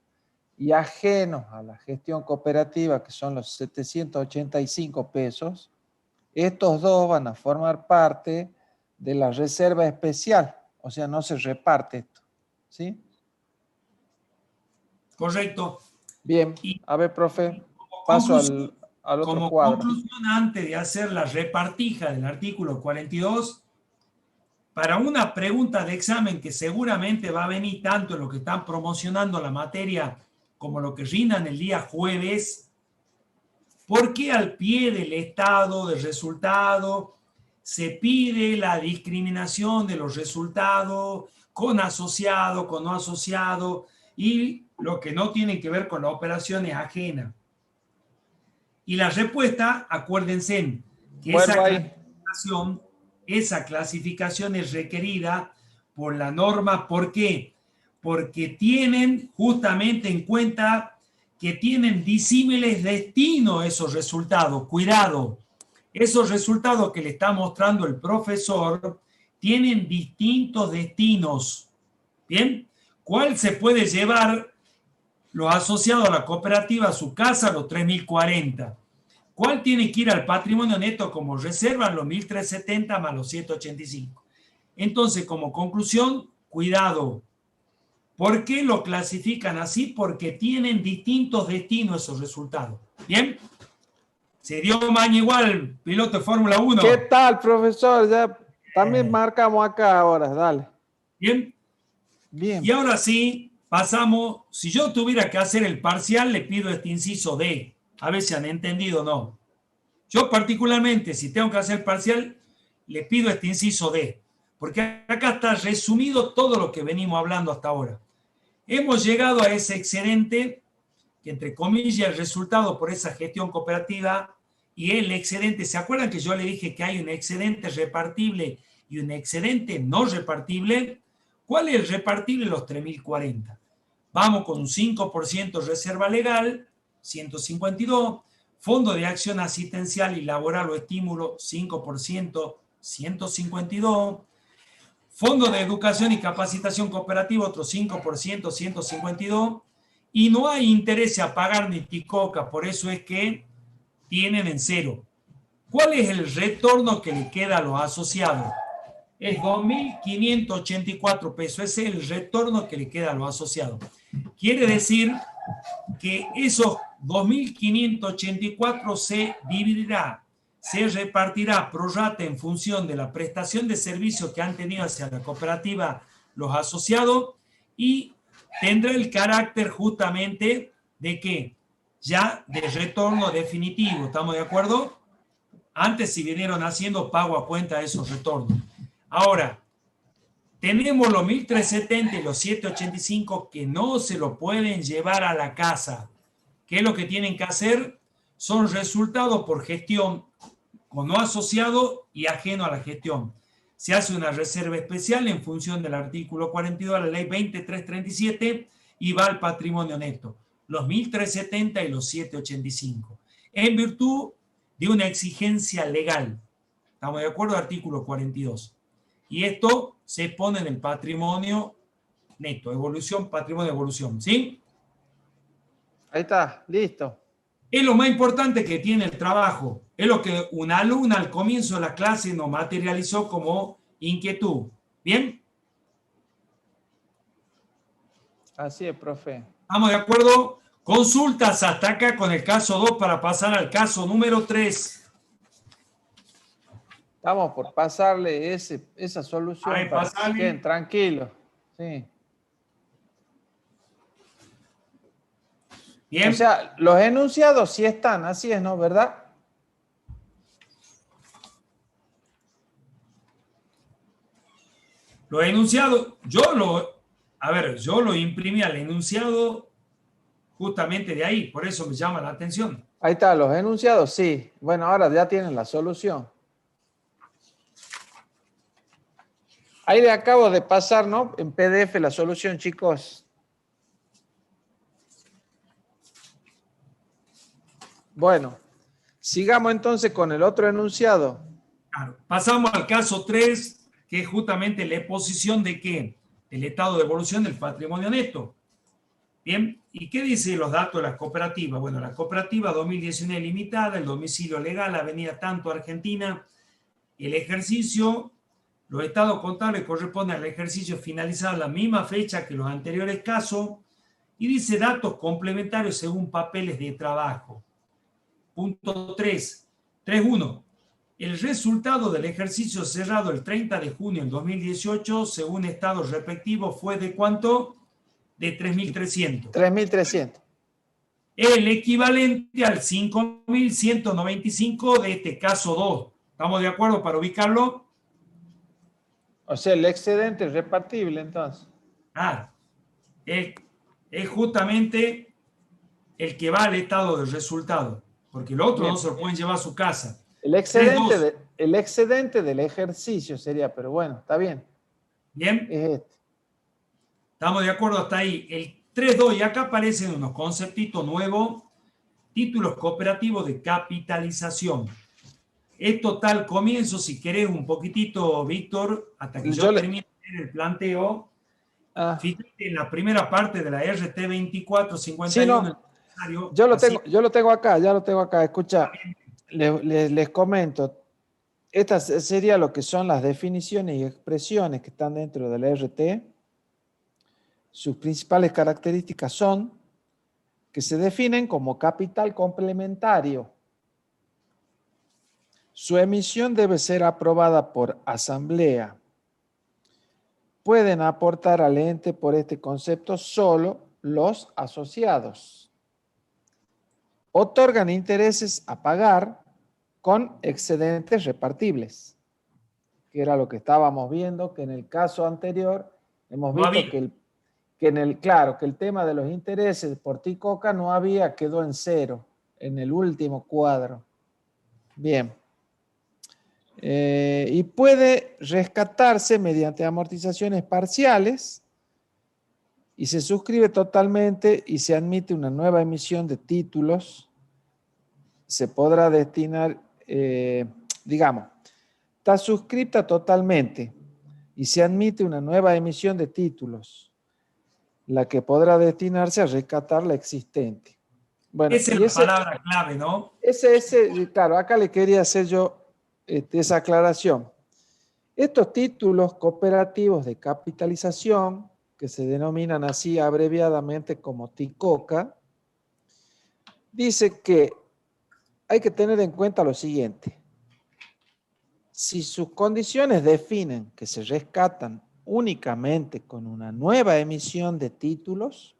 y ajenos a la gestión cooperativa, que son los 785 pesos, estos dos van a formar parte de la reserva especial. O sea, no se reparte esto. ¿Sí? Correcto. Bien. A ver, profe, paso al otro cuadro. Como conclusión, antes de hacer la repartija del artículo 42, para una pregunta de examen que seguramente va a venir tanto en lo que están promocionando la materia como lo que rindan el día jueves, ¿por qué al pie del estado de resultado se pide la discriminación de los resultados con asociado, con no asociado y lo que no tiene que ver con la operación es ajena? Y la respuesta, acuérdense que esa clasificación es requerida por la norma. ¿Por qué? Porque tienen justamente en cuenta que tienen disímiles destinos esos resultados. Cuidado, esos resultados que le está mostrando el profesor tienen distintos destinos. ¿Bien? ¿Cuál se puede llevar los asociados a la cooperativa a su casa? Los 3.040. ¿Cuál tiene que ir al patrimonio neto como reserva? Los 1.370 más los 785. Entonces, como conclusión, cuidado. ¿Por qué lo clasifican así? Porque tienen distintos destinos esos resultados. ¿Bien? Se dio maña igual, piloto de Fórmula 1. ¿Qué tal, profesor? Ya también marcamos acá ahora, dale. ¿Bien? Bien. Y ahora sí, pasamos. Si yo tuviera que hacer el parcial, le pido este inciso D. A ver si han entendido o no. Yo particularmente, si tengo que hacer parcial, le pido este inciso D. Porque acá está resumido todo lo que venimos hablando hasta ahora. Hemos llegado a ese excedente, que entre comillas el resultado por esa gestión cooperativa y el excedente. ¿Se acuerdan que yo le dije que hay un excedente repartible y un excedente no repartible? ¿Cuál es el repartible? Los 3.040. Vamos con un 5% reserva legal, 152. Fondo de acción asistencial y laboral o estímulo, 5%, 152. Fondo de educación y capacitación cooperativa, otro 5%, 152. Y no hay interés a pagar ni ticoca, por eso es que tienen en cero. ¿Cuál es el retorno que le queda a los asociados? Es 2.584 pesos. Ese es el retorno que le queda a los asociados. Quiere decir que esos 2.584 se dividirá, se repartirá pro rata en función de la prestación de servicios que han tenido hacia la cooperativa los asociados y tendrá el carácter justamente de que ya de retorno definitivo. ¿Estamos de acuerdo? Antes si vinieron haciendo pago a cuenta de esos retornos. Ahora, tenemos los 1.370 y los 785 que no se lo pueden llevar a la casa. ¿Qué es lo que tienen que hacer? Son resultados por gestión con no asociado y ajeno a la gestión. Se hace una reserva especial en función del artículo 42 de la ley 2337 y va al patrimonio neto. Los 1.370 y los 785. En virtud de una exigencia legal. ¿Estamos de acuerdo? Artículo 42. Y esto se pone en el patrimonio neto. Evolución, patrimonio, evolución. ¿Sí? Ahí está, listo. Es lo más importante que tiene el trabajo. Es lo que una alumna al comienzo de la clase nos materializó como inquietud. ¿Bien? Así es, profe. ¿Estamos de acuerdo? Consultas hasta acá con el caso 2 para pasar al caso número 3. Estamos por pasarle esa solución para que queden tranquilos. Sí. Bien. O sea, los enunciados sí están, así es, ¿no? ¿Verdad? Los enunciados, yo lo imprimí al enunciado justamente de ahí, por eso me llama la atención. Ahí está, los enunciados, sí. Bueno, ahora ya tienen la solución. Ahí le acabo de pasar, ¿no? En PDF la solución, chicos. Bueno, sigamos entonces con el otro enunciado. Claro. Pasamos al caso 3, que es justamente la exposición de ¿qué? El estado de evolución del patrimonio neto. Bien, ¿y qué dice los datos de las cooperativas? Bueno, la cooperativa 2019 limitada, el domicilio legal, Avenida Tanto, Argentina, el ejercicio, los estados contables corresponden al ejercicio finalizado a la misma fecha que los anteriores casos, y dice datos complementarios según papeles de trabajo. Punto 3, 3.1. El resultado del ejercicio cerrado el 30 de junio del 2018, según estados respectivos, fue de ¿cuánto? De 3.300. 3.300. el equivalente al 5.195 de este caso 2. ¿Estamos de acuerdo para ubicarlo? O sea, el excedente es repartible entonces. Ah, es justamente el que va al estado de resultado, porque el otro Bien. no se lo pueden llevar a su casa. El excedente del ejercicio sería, pero bueno, está bien. Bien, Es este. estamos de acuerdo hasta ahí. El 3.2, y acá aparecen unos conceptitos nuevos, títulos cooperativos de capitalización. Esto tal comienzo, si querés un poquitito, Víctor, hasta que yo termine el planteo. Fíjate en la primera parte de la RT 2451. Sí, no. Yo lo tengo acá. Escucha, les comento. Estas sería lo que son las definiciones y expresiones que están dentro de la RT. Sus principales características son que se definen como capital complementario. Su emisión debe ser aprobada por asamblea. Pueden aportar al ente por este concepto solo los asociados. Otorgan intereses a pagar con excedentes repartibles, que era lo que estábamos viendo, que en el caso anterior hemos visto que el tema de los intereses por Ticoca no había, quedó en cero en el último cuadro. Bien. Y puede rescatarse mediante amortizaciones parciales y se suscribe totalmente y se admite una nueva emisión de títulos. Se podrá destinar, está suscrita totalmente y se admite una nueva emisión de títulos, la que podrá destinarse a rescatar la existente. Bueno, esa es la palabra clave, ¿no? Claro, acá le quería hacer yo esa aclaración. Estos títulos cooperativos de capitalización, que se denominan así abreviadamente como TICOCA, dice que hay que tener en cuenta lo siguiente. Si sus condiciones definen que se rescatan únicamente con una nueva emisión de títulos,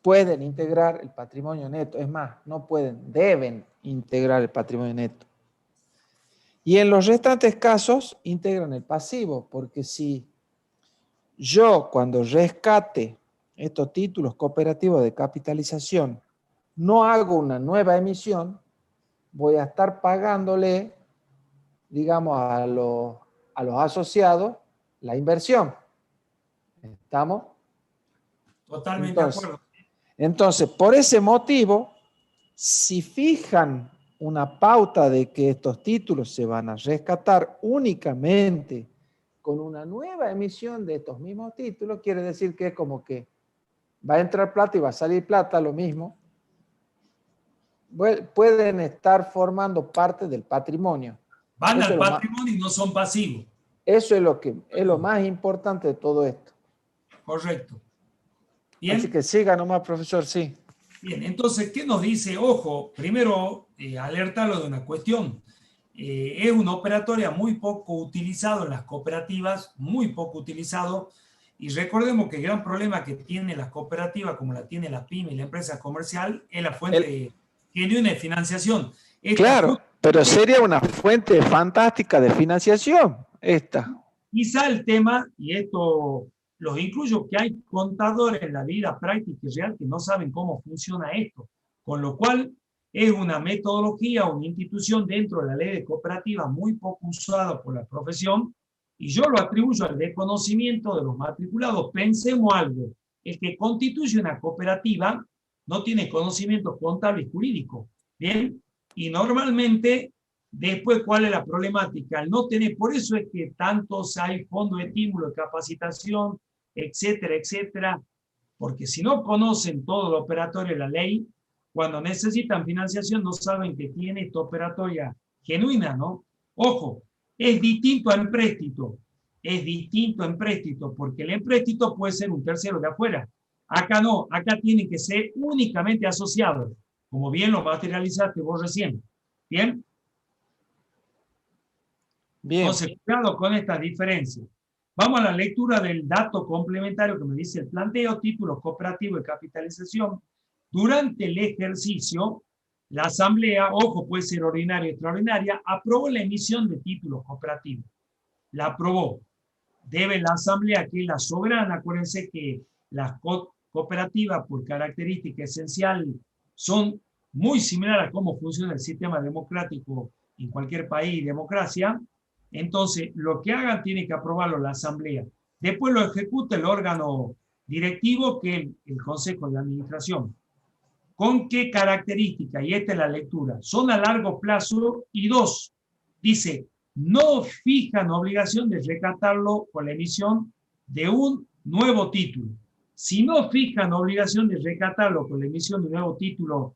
pueden integrar el patrimonio neto. Es más, no pueden, deben integrar el patrimonio neto. Y en los restantes casos integran el pasivo, porque si yo cuando rescate estos títulos cooperativos de capitalización no hago una nueva emisión, voy a estar pagándole, digamos, a los asociados la inversión. ¿Estamos? Totalmente de acuerdo. Entonces, por ese motivo, si fijan una pauta de que estos títulos se van a rescatar únicamente con una nueva emisión de estos mismos títulos, quiere decir que es como que va a entrar plata y va a salir plata, lo mismo. Pueden estar formando parte del patrimonio. Van al patrimonio y no son pasivos. Eso es lo más importante de todo esto. Correcto. Bien. Así que siga nomás, profesor, sí. Bien, entonces, ¿qué nos dice? Ojo, primero, alertarlo de una cuestión. Es una operatoria muy poco utilizado en las cooperativas, muy poco utilizado, y recordemos que el gran problema que tiene las cooperativas, como la tiene la pyme y la empresa comercial, es la fuente genuina de financiación. Claro, pero sería una fuente fantástica de financiación esta. Quizá el tema, y esto los incluyo, que hay contadores en la vida práctica y real que no saben cómo funciona esto, con lo cual es una metodología, una institución dentro de la ley de cooperativa muy poco usada por la profesión, y yo lo atribuyo al desconocimiento de los matriculados. Pensemos algo, el que constituye una cooperativa no tiene conocimiento contable y jurídico, ¿bien? Y normalmente, después, ¿cuál es la problemática? Al no tener, por eso es que tantos hay fondos de estímulo, de capacitación, etcétera, etcétera, porque si no conocen todo lo operatorio de la ley, cuando necesitan financiación no saben que tiene esta operatoria genuina, ¿no? Ojo, es distinto a empréstito, porque el empréstito puede ser un tercero de afuera. Acá no, acá tienen que ser únicamente asociados, como bien lo materializaste vos recién. ¿Bien? Bien. Entonces, cuidado con estas diferencias. Vamos a la lectura del dato complementario que me dice el planteo, títulos cooperativos de capitalización. durante el ejercicio, la asamblea, ojo, puede ser ordinaria o extraordinaria, aprobó la emisión de títulos cooperativos. La aprobó. Debe la asamblea, que es la soberana, acuérdense que las cooperativas, por característica esencial, son muy similares a cómo funciona el sistema democrático en cualquier país, democracia. Entonces, lo que hagan tiene que aprobarlo la asamblea. Después lo ejecuta el órgano directivo, que es el Consejo de Administración. ¿Con qué característica? Y esta es la lectura. Son a largo plazo y dos, dice, no fijan obligación de recatarlo con la emisión de un nuevo título. Si no fijan obligación de recatarlo con la emisión de un nuevo título,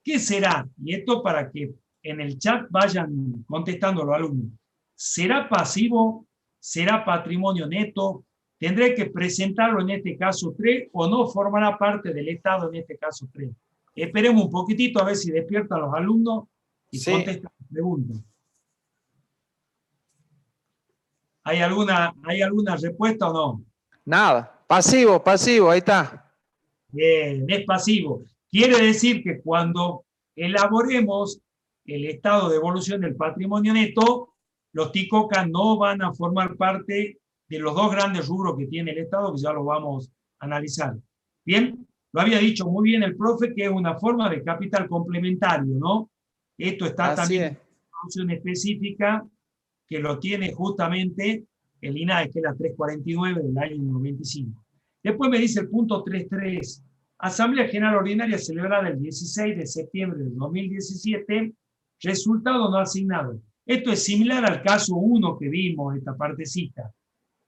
¿qué será? Y esto para que en el chat vayan contestando los alumnos. ¿Será pasivo? ¿Será patrimonio neto? ¿Tendré que presentarlo en este caso 3 o no formará parte del Estado en este caso 3? Esperemos un poquitito a ver si despiertan los alumnos y contestan las preguntas. ¿Hay alguna respuesta o no? Nada. Pasivo, ahí está. Bien, es pasivo. Quiere decir que cuando elaboremos el estado de evolución del patrimonio neto, los TICOCA no van a formar parte de los dos grandes rubros que tiene el Estado, que ya los vamos a analizar. Bien, lo había dicho muy bien el profe, que es una forma de capital complementario, ¿no? Esto está Así también es. en una función específica que lo tiene justamente el INAE, que es la 349 del año 95. Después me dice el punto 3.3. Asamblea General Ordinaria celebrada el 16 de septiembre del 2017, resultado no asignado. Esto es similar al caso 1 que vimos, esta partecita.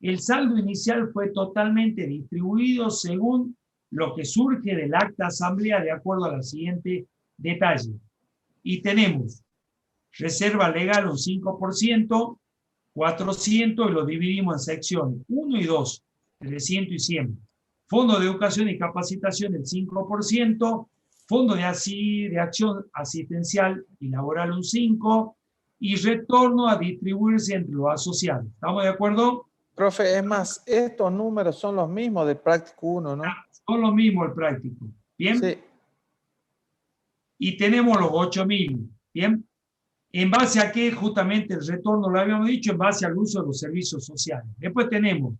El saldo inicial fue totalmente distribuido según lo que surge del acta asamblea de acuerdo a la siguiente detalle. Y tenemos reserva legal un 5%, 400 y lo dividimos en secciones 1 y 2, 300 y 100. Fondo de educación y capacitación el 5%, fondo de acción asistencial y laboral un 5%, y retorno a distribuirse entre los asociados. ¿Estamos de acuerdo? Profe, es más, estos números son los mismos del práctico 1, ¿no? Son los mismos el práctico. ¿Bien? Sí. Y tenemos los 8.000. ¿Bien? ¿En base a qué? Justamente el retorno, lo habíamos dicho, en base al uso de los servicios sociales. Después tenemos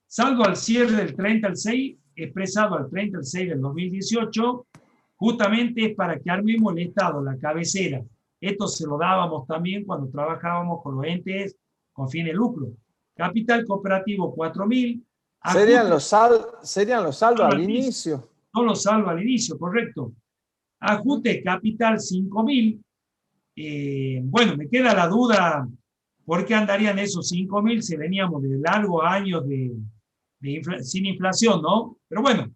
saldo al cierre del 30 al 6, expresado al 30 al 6 del 2018, justamente es para que armemos el Estado, la cabecera. Esto se lo dábamos también cuando trabajábamos con los entes con fin de lucro. Capital cooperativo 4.000. Serían los saldos al inicio. No los saldos al inicio, correcto. Ajuste capital 5.000. Bueno, me queda la duda, ¿por qué andarían esos 5.000 si veníamos de largos años sin inflación, ¿no? Pero bueno,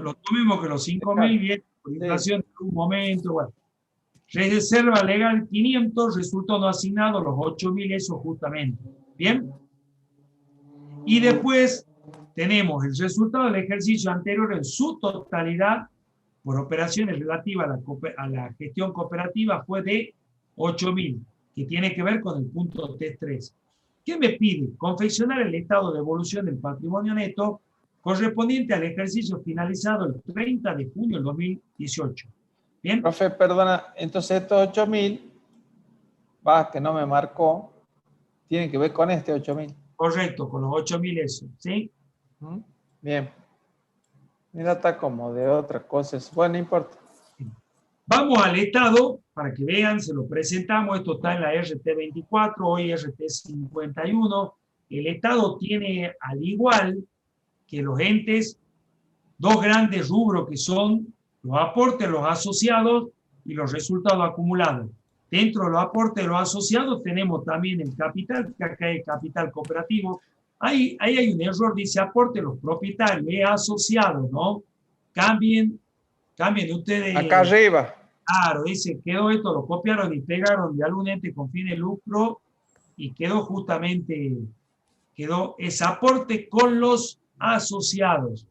lo tomemos que los 5.000 vienen por inflación en algún momento. Bueno. Reserva legal 500, resultó no asignado los 8.000, eso justamente. ¿Bien? Y después tenemos el resultado del ejercicio anterior en su totalidad por operaciones relativas a la gestión cooperativa fue de 8.000, que tiene que ver con el punto T3. ¿Qué me pide? Confeccionar el estado de evolución del patrimonio neto correspondiente al ejercicio finalizado el 30 de junio del 2018. ¿Bien? Profe, perdona, entonces estos 8.000, que no me marcó, tienen que ver con este 8.000. Correcto, con los 8.000 eso, ¿sí? Bien. Mira, está como de otra cosa. Bueno, no importa. Vamos al estado, para que vean, se lo presentamos. Esto está en la RT24, hoy RT51. El estado tiene, al igual que los entes, dos grandes rubros que son los aportes, los asociados y los resultados acumulados. Dentro de los aportes de los asociados tenemos también el capital, que acá es capital cooperativo. Ahí hay un error, dice aporte los propietarios, es asociado, ¿no? Cambien ustedes. Acá arriba. Claro, dice, quedó esto, lo copiaron y pegaron de algún ente con fin de lucro y quedó ese aporte con los asociados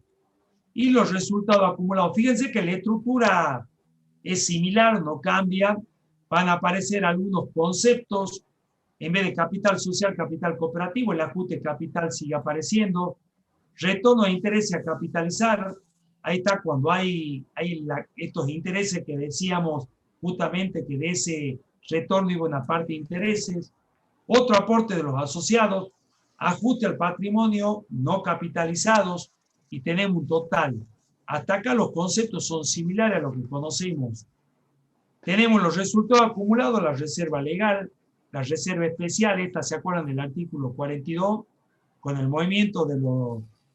y los resultados acumulados. Fíjense que la estructura es similar, no cambia, van a aparecer algunos conceptos. En vez de capital social, capital cooperativo, el ajuste capital sigue apareciendo. Retorno de interés a capitalizar. ahí está cuando hay estos intereses que decíamos justamente que de ese retorno iba una parte de intereses. Otro aporte de los asociados, ajuste al patrimonio no capitalizados y tenemos un total. Hasta acá los conceptos son similares a lo que conocemos. Tenemos los resultados acumulados, la reserva legal, la reserva especial, esta se acuerdan del artículo 42, con el movimiento de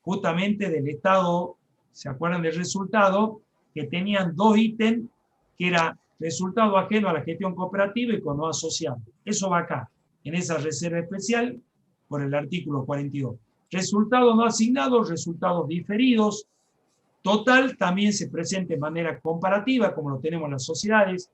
justamente del Estado, se acuerdan del resultado, que tenían dos ítems, que era resultado ajeno a la gestión cooperativa y con no asociado. Eso va acá, en esa reserva especial, por el artículo 42. Resultados no asignados, resultados diferidos. Total también se presenta de manera comparativa, como lo tenemos en las sociedades.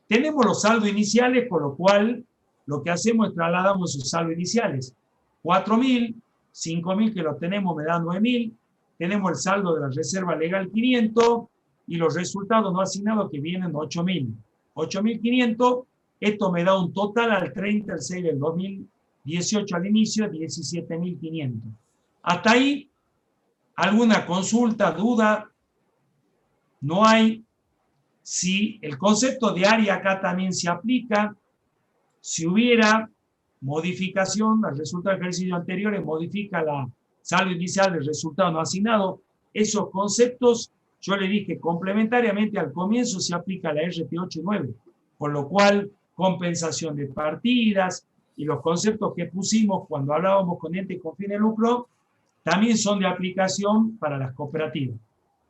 Tenemos los saldos iniciales, con lo cual lo que hacemos es trasladamos esos saldos iniciales. 4.000, 5.000 que lo tenemos me da 9.000. Tenemos el saldo de la reserva legal 500 y los resultados no asignados que vienen 8.000. 8.500, esto me da un total al 30 del 6 del 2018 al inicio, 17.500. Hasta ahí, ¿alguna consulta, duda? No hay. Si el concepto de área acá también se aplica, si hubiera modificación al resultado de ejercicios anteriores, modifica la saldo inicial del resultado no asignado, esos conceptos, yo le dije, complementariamente al comienzo se aplica la RT 8 y 9, con lo cual compensación de partidas y los conceptos que pusimos cuando hablábamos con entes con fin de lucro, también son de aplicación para las cooperativas.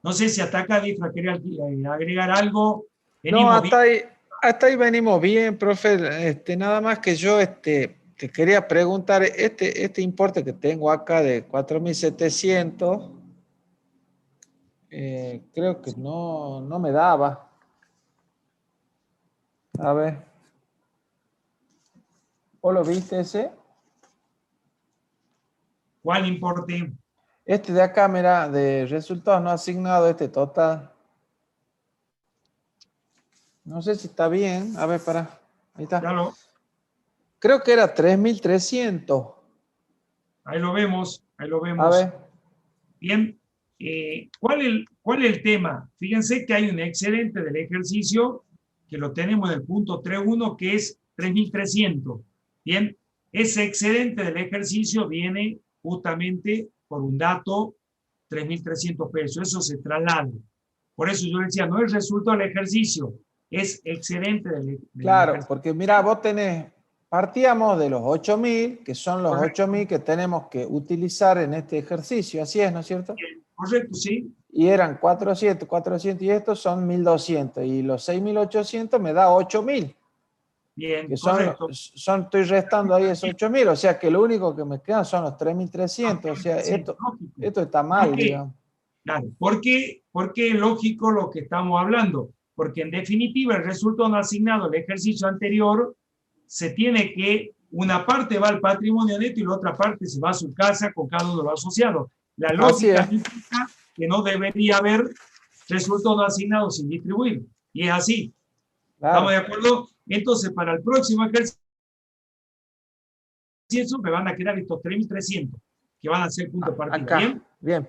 No sé si hasta acá, Difra, quería agregar algo. No, hasta ahí venimos bien, profe. Nada más que yo te quería preguntar, este importe que tengo acá de 4.700, creo que no me daba. A ver. ¿Vos lo viste ese? ¿Cuál importe? Este de acá, mira, de resultados no asignados, este total. No sé si está bien. A ver, para. Ahí está. Claro. Creo que era 3.300. Ahí lo vemos, ahí lo vemos. A ver. Bien. ¿Cuál es el tema? Fíjense que hay un excedente del ejercicio que lo tenemos en el punto 3.1, que es 3.300. Bien. Ese excedente del ejercicio viene justamente por un dato, 3.300 pesos. Eso se traslada. Por eso yo decía, no es resultado del ejercicio, es excedente del Claro, ejercicio. porque mira, vos partíamos de los 8.000, que son los 8.000 que tenemos que utilizar en este ejercicio. Así es, ¿no es cierto? Correcto, sí. Y eran 400, y estos son 1.200. Y los 6.800 me da 8.000. Bien, que correcto. estoy restando ahí esos 8.000, o sea que lo único que me quedan son los 3.300, o sea, Sí, esto está mal, digamos. Claro, ¿por qué es lógico lo que estamos hablando? Porque en definitiva el resultado no asignado del ejercicio anterior se tiene que, una parte va al patrimonio neto y la otra parte se va a su casa con cada uno de los asociados. La lógica implica que no debería haber resultado no asignado sin distribuir, y es así. Claro. ¿Estamos de acuerdo? Entonces, para el próximo ejercicio me van a quedar estos 3.300, que van a ser punto de partida. Acá. ¿Bien? Bien.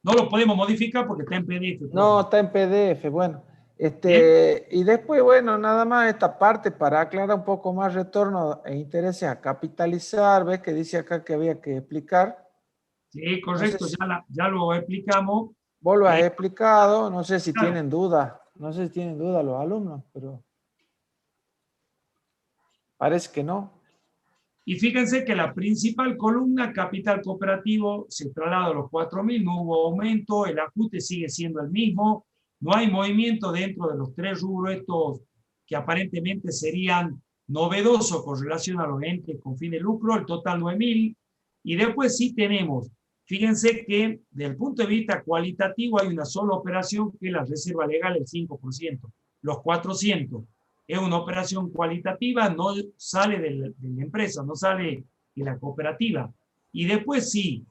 No lo podemos modificar porque está en PDF. No, está en PDF, bueno. Y después, bueno, nada más esta parte para aclarar un poco más retorno e intereses a capitalizar. ¿Ves que dice acá que había que explicar? Sí, correcto, No sé si ya lo explicamos. vos lo has explicado, no sé si Claro. tienen dudas, los alumnos, pero parece que no. Y fíjense que la principal columna, capital cooperativo, se traslada a los 4.000, no hubo aumento, el ajuste sigue siendo el mismo, no hay movimiento dentro de los tres rubros estos que aparentemente serían novedosos con relación a los entes con fin de lucro, el total 9.000, y después sí tenemos, fíjense que desde el punto de vista cualitativo hay una sola operación que es la reserva legal, el 5%, los 400. Es una operación cualitativa, no sale de la empresa, no sale de la cooperativa. Y después sí,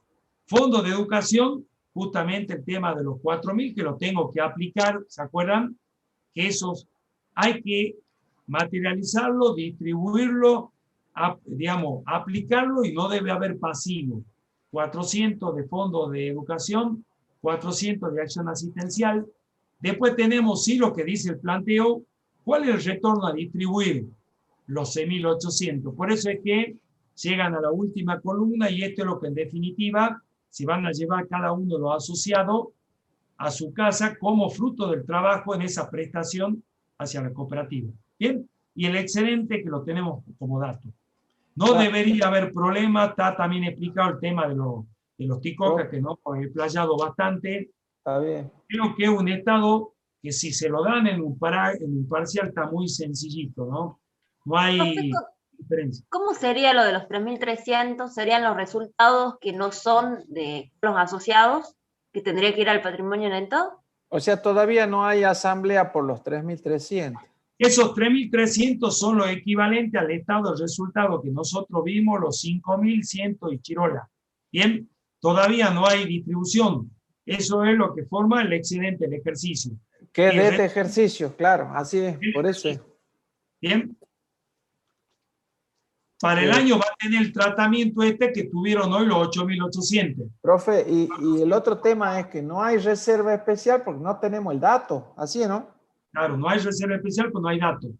fondo de educación, justamente el tema de los 4.000 que lo tengo que aplicar, ¿se acuerdan? Que esos hay que materializarlo, distribuirlo, digamos, aplicarlo y no debe haber pasivo. 400 de fondo de educación, 400 de acción asistencial. Después tenemos, sí, lo que dice el planteo, cuál es el retorno a distribuir los 6.800. Por eso es que llegan a la última columna y esto es lo que en definitiva se van a llevar cada uno de los asociados a su casa como fruto del trabajo en esa prestación hacia la cooperativa. Bien, y el excedente que lo tenemos como dato. No debería haber problema, está también explicado el tema de los TICOCA, que no he playado bastante. Está bien. Creo que es un estado que si se lo dan en un parcial está muy sencillito, ¿no? No hay diferencia. ¿Cómo sería lo de los 3.300? ¿Serían los resultados que no son de los asociados, que tendría que ir al patrimonio neto? O sea, todavía no hay asamblea por los 3.300. Esos 3.300 son los equivalentes al estado de resultado que nosotros vimos, los 5.100 y Chirola. Bien, todavía no hay distribución. Eso es lo que forma el excedente del ejercicio. Que es de este ejercicio, claro, así es, por eso es. Bien. Para el año va a tener el tratamiento que tuvieron hoy los 8.800. Profe, y el otro tema es que no hay reserva especial porque no tenemos el dato, así, ¿no? Claro, no hay reserva especial porque no hay datos.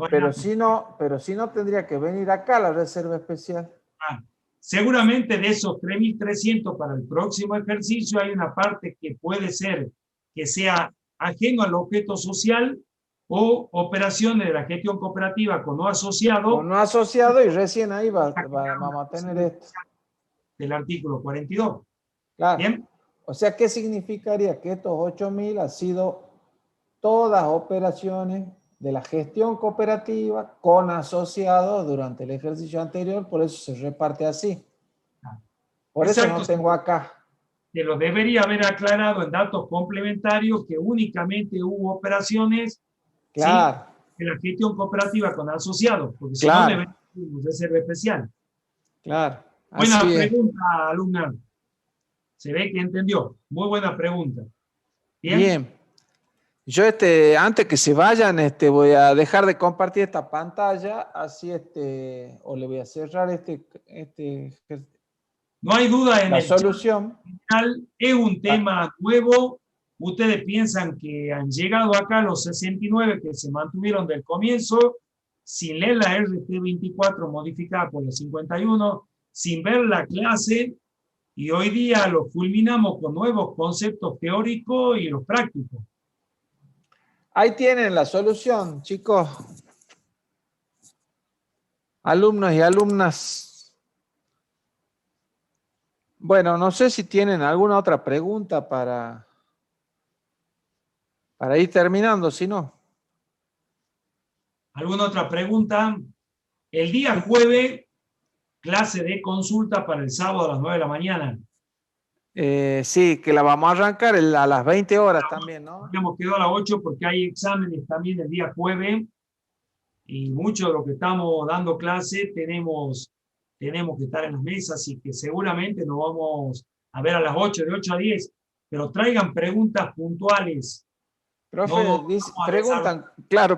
Pero si no tendría que venir acá la reserva especial. Seguramente de esos 3.300 para el próximo ejercicio hay una parte que puede ser que sea ajeno al objeto social o operaciones de la gestión cooperativa con no asociado. Con no asociado y recién ahí vamos a tener esto. Del artículo 42. Claro. ¿Bien? O sea, ¿qué significaría? Que estos 8.000 han sido todas operaciones de la gestión cooperativa con asociados durante el ejercicio anterior, por eso se reparte así. Por Exacto. Eso no tengo acá. Se lo debería haber aclarado en datos complementarios que únicamente hubo operaciones, claro, ¿sí?, de la gestión cooperativa con asociados, porque si claro, no debería haber reserva especial. Claro. Buena pregunta, alumna. Se ve que entendió. Muy buena pregunta. Bien. Yo antes que se vayan, voy a dejar de compartir esta pantalla, así o le voy a cerrar no hay duda en la el solución. Final, es un tema nuevo. Ustedes piensan que han llegado acá los 69 que se mantuvieron del comienzo, sin leer la RT24 modificada por la 51, sin ver la clase, y hoy día lo fulminamos con nuevos conceptos teóricos y los prácticos. Ahí tienen la solución, chicos. Alumnos y alumnas. Bueno, no sé si tienen alguna otra pregunta para ir terminando, si no. ¿Alguna otra pregunta? El día jueves, clase de consulta para el sábado a las 9 de la mañana. Sí, que la vamos a arrancar a las 20 horas también, ¿no? Hemos quedado a las 8 porque hay exámenes también el día jueves y mucho de lo que estamos dando clase tenemos que estar en las mesas, así que seguramente nos vamos a ver a las 8, de 8 a 10, pero traigan preguntas puntuales. Profe,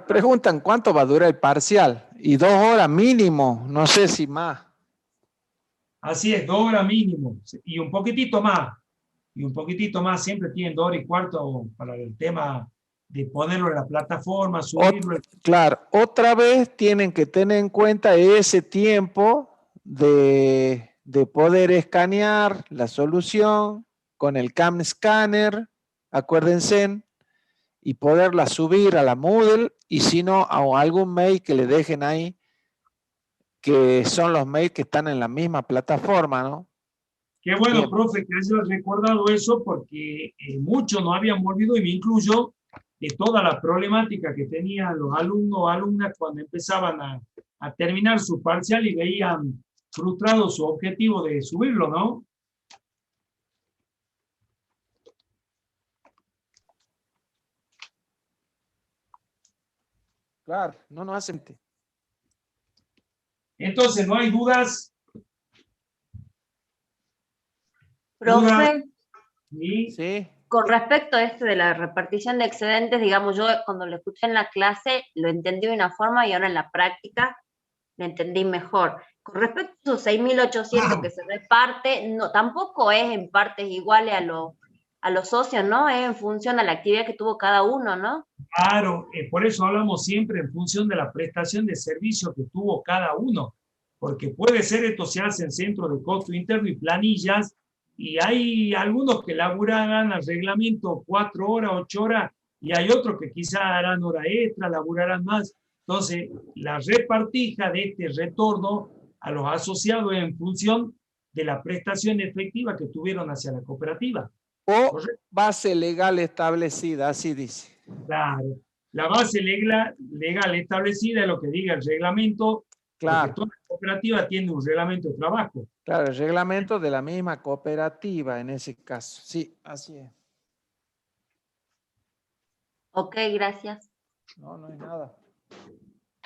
preguntan cuánto va a durar el parcial y 2 horas mínimo, no sé si más. Así es, 2 horas mínimo y un poquitito más, siempre tienen 2 horas y cuarto para el tema de ponerlo en la plataforma, subirlo. Claro, otra vez tienen que tener en cuenta ese tiempo de poder escanear la solución con el CAM Scanner, acuérdense, y poderla subir a la Moodle, y si no, a algún mail que le dejen ahí, que son los mails que están en la misma plataforma, ¿no? Qué bueno, bien, profe, que hayas recordado eso, porque muchos no habían volvido, y me incluyo, de toda la problemática que tenían los alumnos o alumnas cuando empezaban a terminar su parcial y veían frustrado su objetivo de subirlo, ¿no? Claro, no nos hacen. Entonces, ¿no hay dudas? Profe, sí. Con respecto a de la repartición de excedentes, digamos, yo cuando lo escuché en la clase lo entendí de una forma y ahora en la práctica lo entendí mejor. Con respecto a esos 6.800 que se reparte, no, tampoco es en partes iguales a los socios, ¿no? Es en función de la actividad que tuvo cada uno, ¿no? Claro, por eso hablamos siempre en función de la prestación de servicio que tuvo cada uno, porque puede ser esto se hace en centros de costo interno y planillas, y hay algunos que laburarán al reglamento 4 horas, 8 horas, y hay otros que quizás harán hora extra, laburarán más. Entonces, la repartija de este retorno a los asociados es en función de la prestación efectiva que tuvieron hacia la cooperativa. O ¿Correcto? base legal establecida, así dice. Claro. La base legal establecida es lo que diga el reglamento, Claro, porque toda cooperativa tiene un reglamento de trabajo. claro, el reglamento de la misma cooperativa en ese caso. Sí, así es. Ok, gracias. No, no hay nada.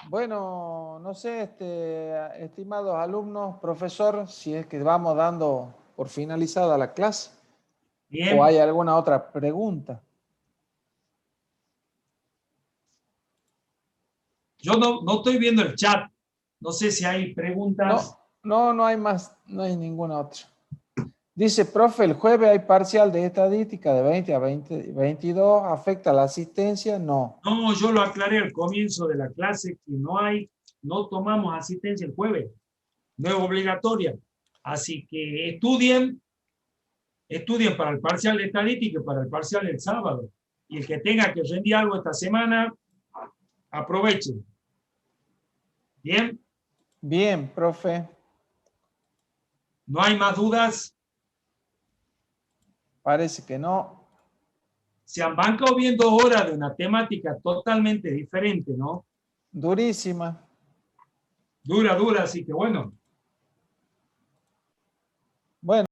Bueno, no sé, estimados alumnos, profesor, si es que vamos dando por finalizada la clase Bien, o hay alguna otra pregunta. yo no estoy viendo el chat. No sé si hay preguntas. No hay más, no hay ninguna otra. Dice, profe, el jueves hay parcial de estadística de 20 a 22, ¿afecta la asistencia? No. No, yo lo aclaré al comienzo de la clase que no tomamos asistencia el jueves. No es obligatoria. Así que estudien para el parcial de estadística y para el parcial del sábado. Y el que tenga que rendir algo esta semana, aprovechen. Bien, Bien, profe. no hay más dudas. Parece que no. Se han bancado bien 2 horas de una temática totalmente diferente, ¿no? Durísima. Dura, así que bueno. Bueno.